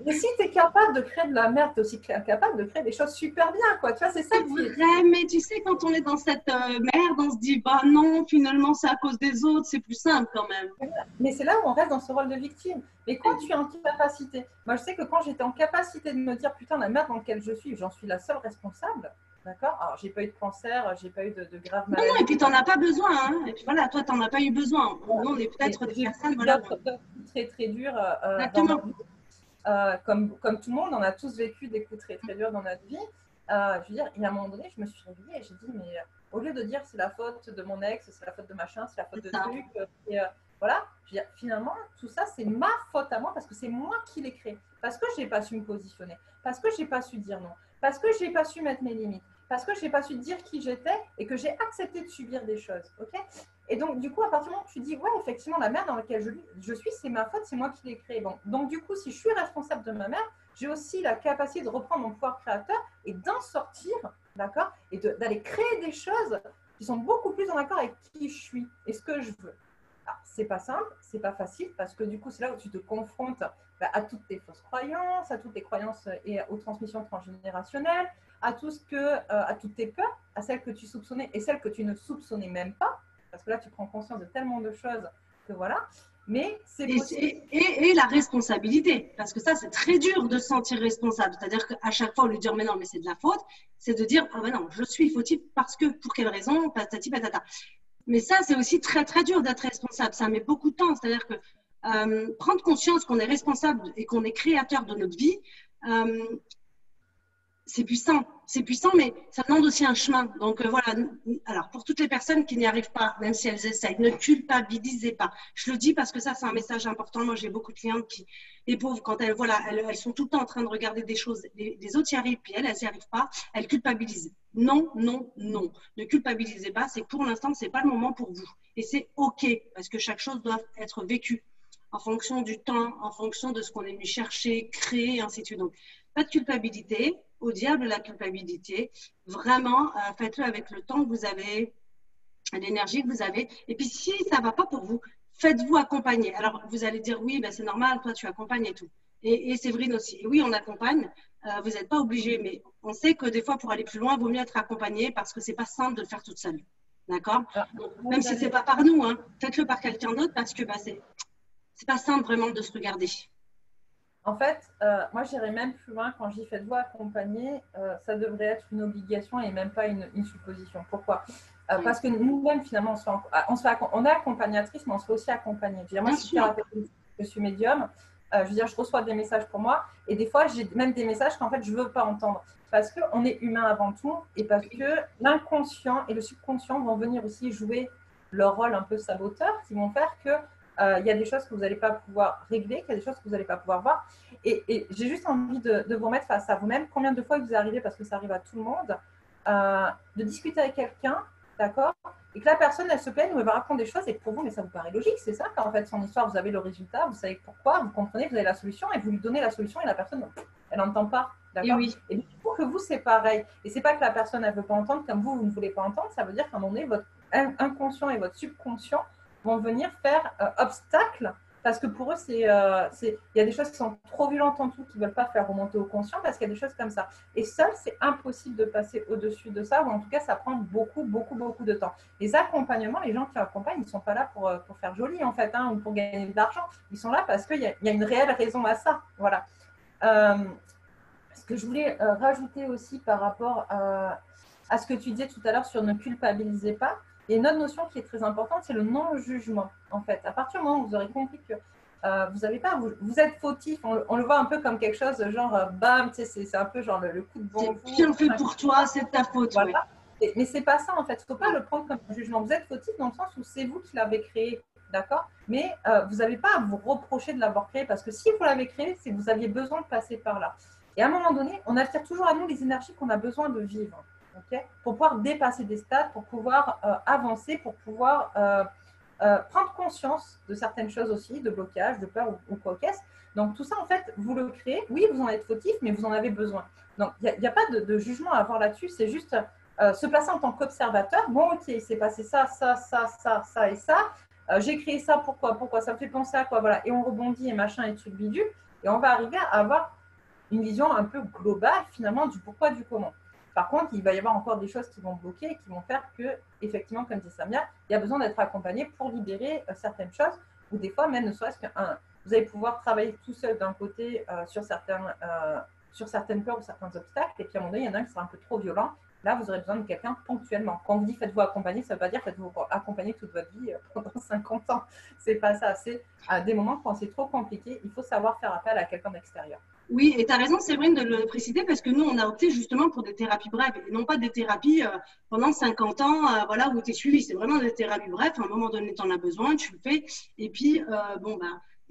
Mais si tu es capable de créer de la merde, tu es aussi capable de créer des choses super bien. Quoi. Tu vois, c'est ça qui est vrai, mais tu sais, quand on est dans cette merde, on se dit, bah non, finalement, c'est à cause des autres, c'est plus simple quand même. Mais c'est là où on reste dans ce rôle de victime. Mais quand tu es en capacité, moi je sais que quand j'étais en capacité de me dire, putain, la merde dans laquelle je suis, j'en suis la seule responsable. D'accord. Alors, j'ai pas eu de cancer, j'ai pas eu de grave maladie. Non, et puis t'en as pas besoin. Hein. Et puis voilà, toi, t'en as pas eu besoin. Nous, on est peut-être des personnes. Voilà. Très, très durs dans notre vie. Comme tout le monde, on a tous vécu des coups très, très durs dans notre vie. Je veux dire, il y a un moment donné, je me suis réveillée et j'ai dit, mais au lieu de dire c'est la faute de mon ex, c'est la faute de machin, c'est la faute de truc, voilà, je veux dire, finalement, tout ça, c'est ma faute à moi parce que c'est moi qui l'ai créé. Parce que je n'ai pas su me positionner, parce que je n'ai pas su dire non, parce que je n'ai pas su mettre mes limites, parce que je n'ai pas su dire qui j'étais et que j'ai accepté de subir des choses. Ok. Et donc, du coup, à partir du moment où tu dis, ouais, effectivement, la merde dans laquelle je suis, c'est ma faute, c'est moi qui l'ai créée. Bon. Donc, du coup, si je suis responsable de ma merde, j'ai aussi la capacité de reprendre mon pouvoir créateur et d'en sortir, d'accord, et d'aller créer des choses qui sont beaucoup plus en accord avec qui je suis et ce que je veux. Alors, c'est pas simple, c'est pas facile, parce que du coup, c'est là où tu te confrontes à toutes tes fausses croyances, à toutes tes croyances et aux transmissions transgénérationnelles, à à toutes tes peurs, à celles que tu soupçonnais et celles que tu ne soupçonnais même pas, parce que là, tu prends conscience de tellement de choses que voilà. Mais c'est possible. Et la responsabilité, parce que ça, c'est très dur de se sentir responsable. C'est-à-dire qu'à chaque fois, lui dire, mais non, mais c'est de la faute, c'est de dire, ah ben non, je suis fautif parce que, pour quelle raison, patati patata. Mais ça, c'est aussi très, très dur d'être responsable. Ça met beaucoup de temps. C'est-à-dire que prendre conscience qu'on est responsable et qu'on est créateur de notre vie, c'est puissant, mais ça demande aussi un chemin. Donc voilà, alors pour toutes les personnes qui n'y arrivent pas, même si elles essayent, ne culpabilisez pas. Je le dis parce que ça, c'est un message important. Moi, j'ai beaucoup de clientes qui, les pauvres, quand elles, voilà, elles sont tout le temps en train de regarder des choses, les autres y arrivent, puis elles n'y arrivent pas, elles culpabilisent. Non, non, non. Ne culpabilisez pas, c'est que pour l'instant, ce n'est pas le moment pour vous. Et c'est OK, parce que chaque chose doit être vécue en fonction du temps, en fonction de ce qu'on est venu chercher, créer, ainsi de suite. Donc, pas de culpabilité. Au diable la culpabilité. Vraiment, faites-le avec le temps que vous avez, l'énergie que vous avez. Et puis, si ça ne va pas pour vous, faites-vous accompagner. Alors, vous allez dire, oui, ben, c'est normal, toi, tu accompagnes et tout. Et Séverine aussi. Et oui, on accompagne. Vous n'êtes pas obligé, mais on sait que des fois, pour aller plus loin, il vaut mieux être accompagné parce que ce n'est pas simple de le faire toute seule. D'accord? Même si ce n'est pas par nous, hein, faites-le par quelqu'un d'autre parce que bah, c'est pas simple vraiment de se regarder. En fait, moi, j'irais même plus loin quand j'y fais de voix accompagner. Ça devrait être une obligation et même pas une supposition. Pourquoi? Parce que nous-mêmes, finalement, on est accompagnatrice, mais on se fait aussi accompagner. Je veux dire, moi, je suis médium. Je veux dire, je reçois des messages pour moi. Et des fois, j'ai même des messages qu'en fait, je ne veux pas entendre. Parce qu'on est humain avant tout et parce que l'inconscient et le subconscient vont venir aussi jouer leur rôle un peu saboteur, qui vont faire que il y a des choses que vous n'allez pas pouvoir régler, qu'il y a des choses que vous n'allez pas pouvoir voir. Et j'ai juste envie de vous remettre face à vous-même. Combien de fois il vous est arrivé, parce que ça arrive à tout le monde, de discuter avec quelqu'un, d'accord, et que la personne, elle se plaigne ou elle va raconter des choses, et pour vous, mais ça vous paraît logique, c'est ça, qu'en fait, son histoire, vous avez le résultat, vous savez pourquoi, vous comprenez, vous avez la solution, et vous lui donnez la solution, et la personne, elle n'entend pas, d'accord. Oui. Et pour que vous, c'est pareil. Et c'est pas que la personne, elle ne veut pas entendre, comme vous ne voulez pas entendre, ça veut dire qu'à un moment donné, votre inconscient et votre subconscient vont venir faire obstacle, parce que pour eux, il y a des choses qui sont trop violentes en tout, qui ne veulent pas faire remonter au conscient, parce qu'il y a des choses comme ça. Et seul, c'est impossible de passer au-dessus de ça, ou en tout cas, ça prend beaucoup, beaucoup, beaucoup de temps. Les accompagnements, les gens qui accompagnent, ils ne sont pas là pour faire joli, en fait, hein, ou pour gagner de l'argent. Ils sont là parce qu'il y a une réelle raison à ça. Voilà. Ce que je voulais rajouter aussi par rapport à ce que tu disais tout à l'heure sur ne culpabilisez pas, il y a une autre notion qui est très importante, c'est le non-jugement, en fait. À partir du moment où vous aurez compris que vous êtes fautif, on le voit un peu comme quelque chose, genre, bam, tu sais, c'est un peu genre le coup de bon C'est bien fait pour toi, c'est de ta faute. Voilà. Oui. Mais ce n'est pas ça, en fait. Il ne faut pas le prendre comme un jugement. Vous êtes fautif dans le sens où c'est vous qui l'avez créé, d'accord? Mais vous n'avez pas à vous reprocher de l'avoir créé, parce que si vous l'avez créé, c'est que vous aviez besoin de passer par là. Et à un moment donné, on attire toujours à nous les énergies qu'on a besoin de vivre. Okay, pour pouvoir dépasser des stades, pour pouvoir avancer, pour pouvoir prendre conscience de certaines choses aussi, de blocage, de peur ou quoi qu'est-ce. Donc tout ça, en fait, vous le créez. Oui, vous en êtes fautif, mais vous en avez besoin. Donc il n'y a pas de jugement à avoir là-dessus. C'est juste se placer en tant qu'observateur. Bon, ok, il s'est passé ça, ça, ça, ça, ça et ça. J'ai créé ça, pourquoi ça me fait penser à quoi, voilà. Et on rebondit et machin et truc bidule. Et on va arriver à avoir une vision un peu globale, finalement, du pourquoi, du comment. Par contre, il va y avoir encore des choses qui vont bloquer et qui vont faire que, effectivement, comme dit Samia, il y a besoin d'être accompagné pour libérer certaines choses, ou des fois, même ne serait-ce vous allez pouvoir travailler tout seul d'un côté sur certaines peurs ou certains obstacles, et puis à un moment donné, il y en a un qui sera un peu trop violent. Là, vous aurez besoin de quelqu'un ponctuellement. Quand on vous dit faites-vous accompagner, ça ne veut pas dire faites-vous accompagner toute votre vie pendant 50 ans. Ce n'est pas ça. C'est à des moments quand c'est trop compliqué, il faut savoir faire appel à quelqu'un d'extérieur. Oui, et tu as raison, Séverine, de le préciser, parce que nous, on a opté justement pour des thérapies brèves, et non pas des thérapies pendant 50 ans, voilà, où tu es suivi. C'est vraiment des thérapies brèves. À un moment donné, tu en as besoin, tu le fais. Et puis,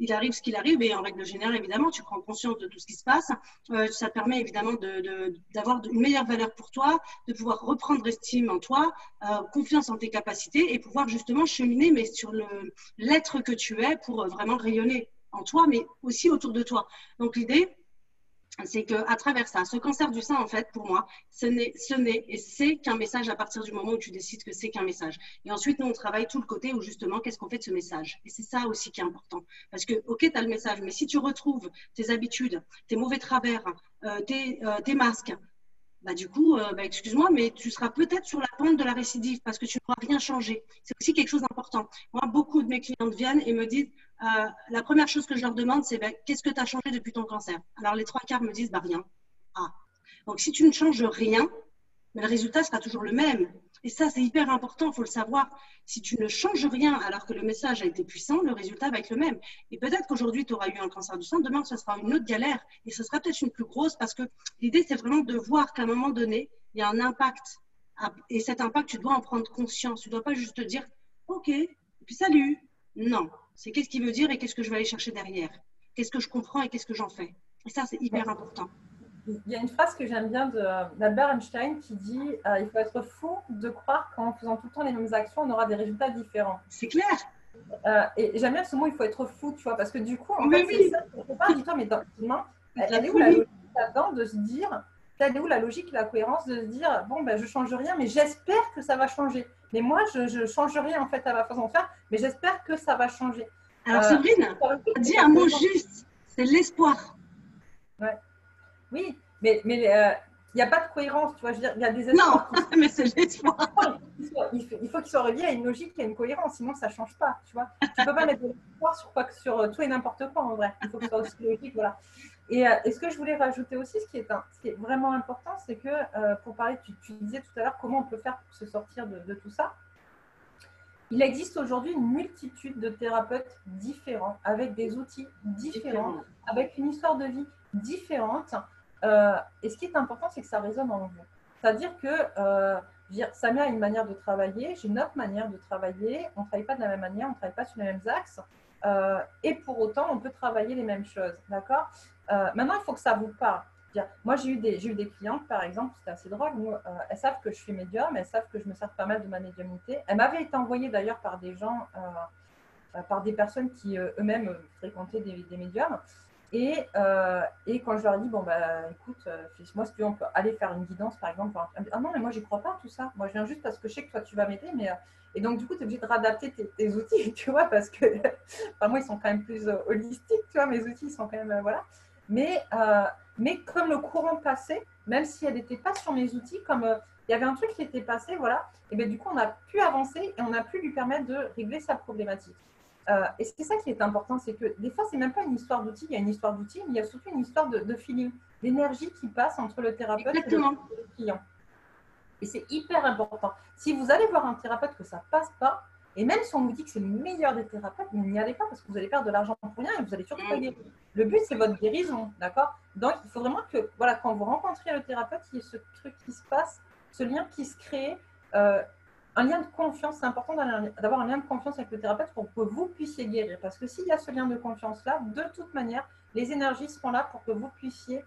il arrive ce qu'il arrive, et en règle générale, évidemment, tu prends conscience de tout ce qui se passe. Ça te permet évidemment d'avoir une meilleure valeur pour toi, de pouvoir reprendre estime en toi, confiance en tes capacités, et pouvoir justement cheminer, mais sur l'être que tu es, pour vraiment rayonner en toi, mais aussi autour de toi. Donc l'idée, c'est qu'à travers ça, ce cancer du sein, en fait, pour moi, ce n'est et c'est qu'un message à partir du moment où tu décides que c'est qu'un message. Et ensuite, nous, on travaille tout le côté où justement, qu'est-ce qu'on fait de ce message? Et c'est ça aussi qui est important. Parce que, ok, tu as le message, mais si tu retrouves tes habitudes, tes mauvais travers, tes masques, bah, du coup, excuse-moi, mais tu seras peut-être sur la pente de la récidive parce que tu n'auras rien changé. C'est aussi quelque chose d'important. Moi, beaucoup de mes clientes viennent et me disent, la première chose que je leur demande, c'est qu'est-ce que tu as changé depuis ton cancer? Alors, les trois quarts me disent, rien. Ah. Donc, si tu ne changes rien, mais le résultat sera toujours le même. Et ça, c'est hyper important, il faut le savoir. Si tu ne changes rien alors que le message a été puissant, le résultat va être le même. Et peut-être qu'aujourd'hui, tu auras eu un cancer du sein, demain, ce sera une autre galère et ce sera peut-être une plus grosse parce que l'idée, c'est vraiment de voir qu'à un moment donné, il y a un impact. Et cet impact, tu dois en prendre conscience. Tu ne dois pas juste te dire, OK, et puis salut. Non, c'est qu'est-ce qu'il veut dire et qu'est-ce que je vais aller chercher derrière. Qu'est-ce que je comprends et qu'est-ce que j'en fais. Et ça, c'est hyper important. Il y a une phrase que j'aime bien d'Albert Einstein qui dit il faut être fou de croire qu'en faisant tout le temps les mêmes actions, on aura des résultats différents. C'est clair. Et j'aime bien ce mot, il faut être fou, tu vois, parce que du coup, en mais fait, oui. c'est ça, dis-toi, mais dans elle est où la logique là-dedans de se dire, elle est où la logique, la cohérence de se dire, bon, ben, je change rien, mais j'espère que ça va changer. Mais moi, je change rien, en fait, à ma façon de faire, mais j'espère que ça va changer. Alors, Séverine, tu as dit un mot juste, c'est l'espoir. Ouais. Oui, mais il n'y a pas de cohérence, tu vois, je veux dire, il y a des espoirs. Non, mais c'est l'espoir. Il faut qu'ils soient reliés à une logique et à une cohérence, sinon ça ne change pas, tu vois. Tu ne peux pas mettre de l'espoir sur tout et n'importe quoi, en vrai. Il faut que ce soit aussi logique, voilà. Et ce que je voulais rajouter aussi, ce qui est vraiment important, c'est que, pour parler, tu disais tout à l'heure comment on peut faire pour se sortir de tout ça. Il existe aujourd'hui une multitude de thérapeutes différents, avec des outils différents, avec une histoire de vie différente. Et ce qui est important, c'est que ça résonne en vous. C'est-à-dire que Samia a une manière de travailler, j'ai une autre manière de travailler, on ne travaille pas de la même manière, on ne travaille pas sur les mêmes axes, et pour autant, on peut travailler les mêmes choses. D'accord ? Maintenant, il faut que ça vous parle. Moi, j'ai eu des clientes, par exemple, c'était assez drôle, où elles savent que je suis médium, elles savent que je me sers pas mal de ma médiumnité. Elles m'avaient été envoyées d'ailleurs par des gens, par des personnes qui eux-mêmes fréquentaient des médiums. Et quand je leur ai dit, bon, bah, écoute, moi, si tu veux, on peut aller faire une guidance, par exemple. Ah non, mais moi, j'y crois pas, tout ça. Moi, je viens juste parce que je sais que toi, tu vas m'aider. Et donc, du coup, tu es obligé de réadapter tes outils, tu vois, parce que, enfin, moi, ils sont quand même plus holistiques, tu vois, mes outils, ils sont quand même, voilà. Mais comme le courant passait, même si elle n'était pas sur mes outils, comme il y avait un truc qui était passé, voilà, et bien du coup, on a pu avancer et on a pu lui permettre de régler sa problématique. Et c'est ça qui est important, c'est que des fois, c'est même pas une histoire d'outils, il y a une histoire d'outils, mais il y a surtout une histoire de feeling, d'énergie qui passe entre le thérapeute et le client. Et c'est hyper important. Si vous allez voir un thérapeute que ça ne passe pas, et même si on vous dit que c'est le meilleur des thérapeutes, n'y allez pas parce que vous allez perdre de l'argent pour rien et vous allez surtout pas guérir. Le but, c'est votre guérison, d'accord? Donc, il faut vraiment que, voilà, quand vous rencontrez le thérapeute, il y ait ce truc qui se passe, ce lien qui se crée, un lien de confiance. C'est important d'avoir un lien de confiance avec le thérapeute pour que vous puissiez guérir. Parce que s'il y a ce lien de confiance-là, de toute manière, les énergies seront là pour que vous puissiez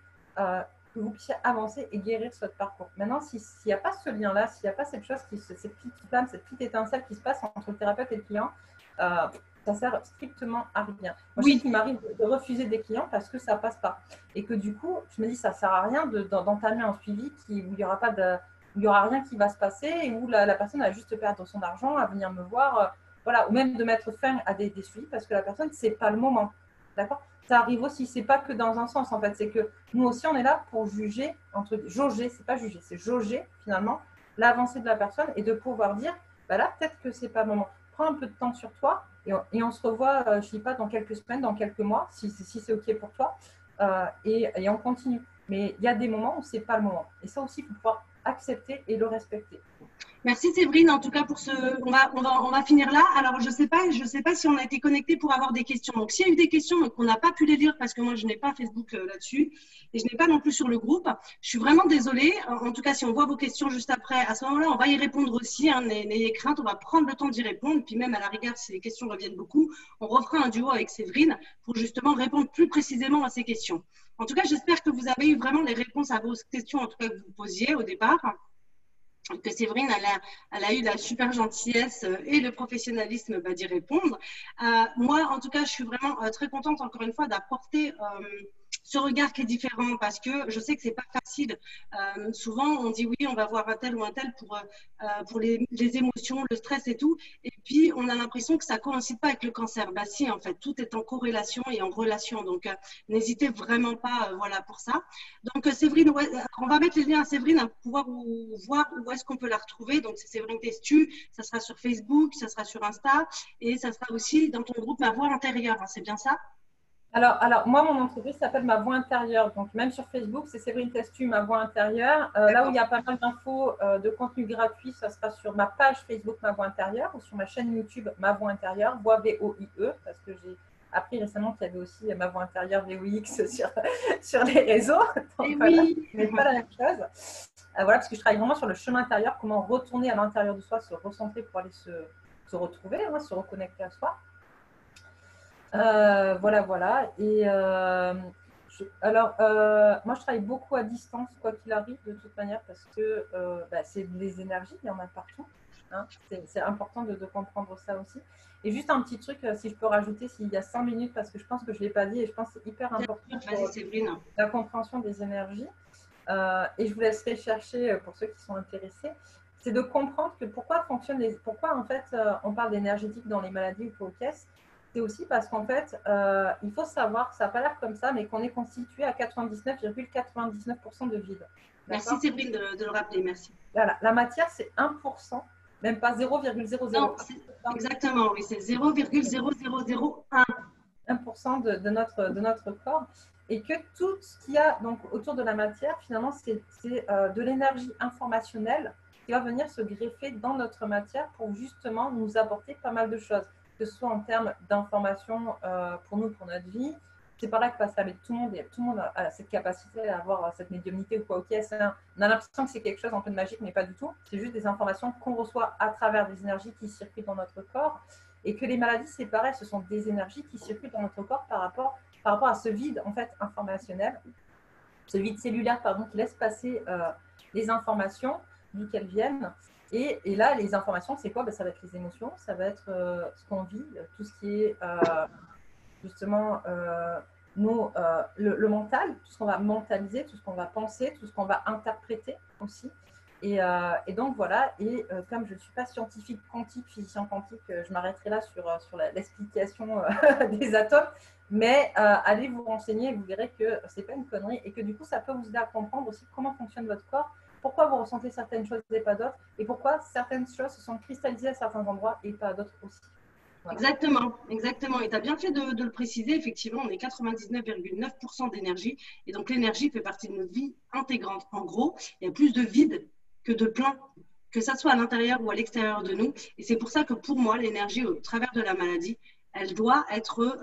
avancer et guérir ce parcours. Maintenant, s'il n'y a pas ce lien-là, s'il n'y a pas cette chose, cette petite flamme, cette petite étincelle qui se passe entre le thérapeute et le client, ça sert strictement à rien. Moi, je sais qu'il m'arrive de refuser des clients parce que ça ne passe pas. Et que du coup, je me dis, ça ne sert à rien d'entamer un suivi où il n'y aura rien qui va se passer et où la personne va juste perdre son argent à venir me voir, voilà, ou même de mettre fin à des suivis parce que la personne, ce n'est pas le moment. D'accord ? Ça arrive aussi, c'est pas que dans un sens en fait, c'est que nous aussi on est là pour juger, jauger, c'est pas juger, c'est jauger finalement l'avancée de la personne et de pouvoir dire, bah là peut-être que c'est pas le moment. Prends un peu de temps sur toi et on se revoit, je ne sais pas, dans quelques semaines, dans quelques mois, si c'est ok pour toi, et on continue. Mais il y a des moments où c'est pas le moment. Et ça aussi, il faut pouvoir accepter et le respecter. Merci Séverine, en tout cas pour ce, on va finir là. Alors je sais pas si on a été connecté pour avoir des questions. Donc s'il y a eu des questions donc on n'a pas pu les lire parce que moi je n'ai pas Facebook là-dessus et je n'ai pas non plus sur le groupe. Je suis vraiment désolée. En tout cas si on voit vos questions juste après, à ce moment-là on va y répondre aussi. Hein, n'ayez crainte, on va prendre le temps d'y répondre. Puis même à la rigueur si les questions reviennent beaucoup, on refera un duo avec Séverine pour justement répondre plus précisément à ces questions. En tout cas j'espère que vous avez eu vraiment les réponses à vos questions en tout cas que vous posiez au départ. Que Séverine, elle a eu la super gentillesse et le professionnalisme d'y répondre. Moi, en tout cas, je suis vraiment très contente, encore une fois, d'apporter ce regard qui est différent parce que je sais que c'est pas facile. Souvent, on dit oui, on va voir un tel ou un tel pour les émotions, le stress et tout. Et puis, on a l'impression que ça coïncide pas avec le cancer. Bah si, en fait, tout est en corrélation et en relation. Donc, n'hésitez vraiment pas, voilà, pour ça. Donc, Séverine, ouais, on va mettre les liens à Séverine pour pouvoir voir où est-ce qu'on peut la retrouver. Donc, c'est Séverine Testu. Ça sera sur Facebook, ça sera sur Insta et ça sera aussi dans ton groupe Ma Voix Intérieure. Hein, c'est bien ça? Alors, moi, mon entreprise s'appelle Ma Voix Intérieure. Donc, même sur Facebook, c'est Séverine Testu, Ma Voix Intérieure. Là où il y a pas mal d'infos de contenu gratuit, ça sera sur ma page Facebook Ma Voix Intérieure ou sur ma chaîne YouTube Ma Voix Intérieure, Voix V-O-I-E, parce que j'ai appris récemment qu'il y avait aussi Ma Voix Intérieure V-O-X sur les réseaux. Donc, voilà, ce n'est pas la même chose. Voilà, parce que je travaille vraiment sur le chemin intérieur, comment retourner à l'intérieur de soi, se recentrer pour aller se retrouver, hein, se reconnecter à soi. Voilà. Et moi, je travaille beaucoup à distance, quoi qu'il arrive, de toute manière, parce que c'est des énergies, il y en a partout. Hein. C'est important de comprendre ça aussi. Et juste un petit truc, si je peux rajouter, s'il y a 5 minutes, parce que je pense que je ne l'ai pas dit, et je pense que c'est hyper important pour la compréhension des énergies. Et je vous laisserai chercher pour ceux qui sont intéressés. C'est de comprendre que pourquoi en fait on parle d'énergétique dans les maladies ou pour caisses. C'est aussi parce qu'en fait, il faut savoir, ça n'a pas l'air comme ça, mais qu'on est constitué à 99,99% de vide. Merci Séverine de le rappeler, merci. Voilà, la matière, c'est 1%, même pas 0,00. Non, exactement, oui, c'est 0,0001. 1% de notre corps. Et que tout ce qu'il y a donc, autour de la matière, finalement, c'est de l'énergie informationnelle qui va venir se greffer dans notre matière pour justement nous apporter pas mal de choses. Que ce soit en termes d'information pour nous, pour notre vie. C'est par là que passe avec tout le monde. Et tout le monde a cette capacité à avoir cette médiumnité ou quoi. Ok, on a l'impression que c'est quelque chose un peu de magique, mais pas du tout. C'est juste des informations qu'on reçoit à travers des énergies qui circulent dans notre corps. Et que les maladies, c'est pareil, ce sont des énergies qui circulent dans notre corps par rapport à ce vide en fait informationnel, ce vide cellulaire qui laisse passer les informations d'où qu'elles viennent. Et là, les informations, c'est quoi? Ça va être les émotions, ça va être ce qu'on vit, tout ce qui est justement le mental, tout ce qu'on va mentaliser, tout ce qu'on va penser, tout ce qu'on va interpréter aussi. Et donc voilà, et comme je ne suis pas scientifique quantique, physicien quantique, je m'arrêterai là sur l'explication des atomes, mais allez vous renseigner et vous verrez que ce n'est pas une connerie et que du coup, ça peut vous aider à comprendre aussi comment fonctionne votre corps, pourquoi vous ressentez certaines choses et pas d'autres, et pourquoi certaines choses se sont cristallisées à certains endroits et pas à d'autres aussi. Voilà. Exactement. Et tu as bien fait de le préciser. Effectivement, on est 99,9% d'énergie. Et donc, l'énergie fait partie de notre vie intégrante. En gros, il y a plus de vide que de plein, que ça soit à l'intérieur ou à l'extérieur de nous. Et c'est pour ça que pour moi, l'énergie au travers de la maladie, elle doit être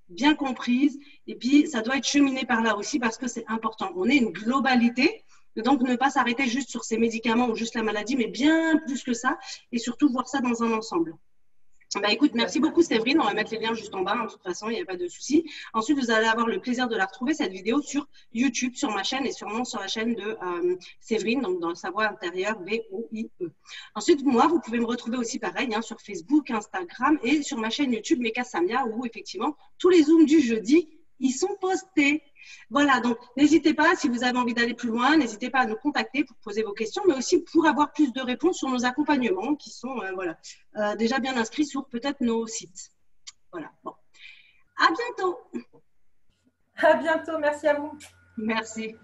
bien comprise. Et puis, ça doit être cheminé par là aussi parce que c'est important. On est une globalité. Donc, ne pas s'arrêter juste sur ces médicaments ou juste la maladie, mais bien plus que ça. Et surtout, voir ça dans un ensemble. Bah, écoute, merci beaucoup Séverine, on va mettre les liens juste en bas, de toute façon, il n'y a pas de souci. Ensuite, vous allez avoir le plaisir de la retrouver, cette vidéo, sur YouTube, sur ma chaîne et sûrement sur la chaîne de Séverine, donc dans sa voix intérieure, V-O-I-E. Ensuite, moi, vous pouvez me retrouver aussi pareil, sur Facebook, Instagram et sur ma chaîne YouTube, Meka Samia, où effectivement, tous les Zooms du jeudi, ils sont postés. Voilà, donc n'hésitez pas, si vous avez envie d'aller plus loin, n'hésitez pas à nous contacter pour poser vos questions, mais aussi pour avoir plus de réponses sur nos accompagnements qui sont déjà bien inscrits sur peut-être nos sites. Voilà, bon. À bientôt. À bientôt, merci à vous. Merci.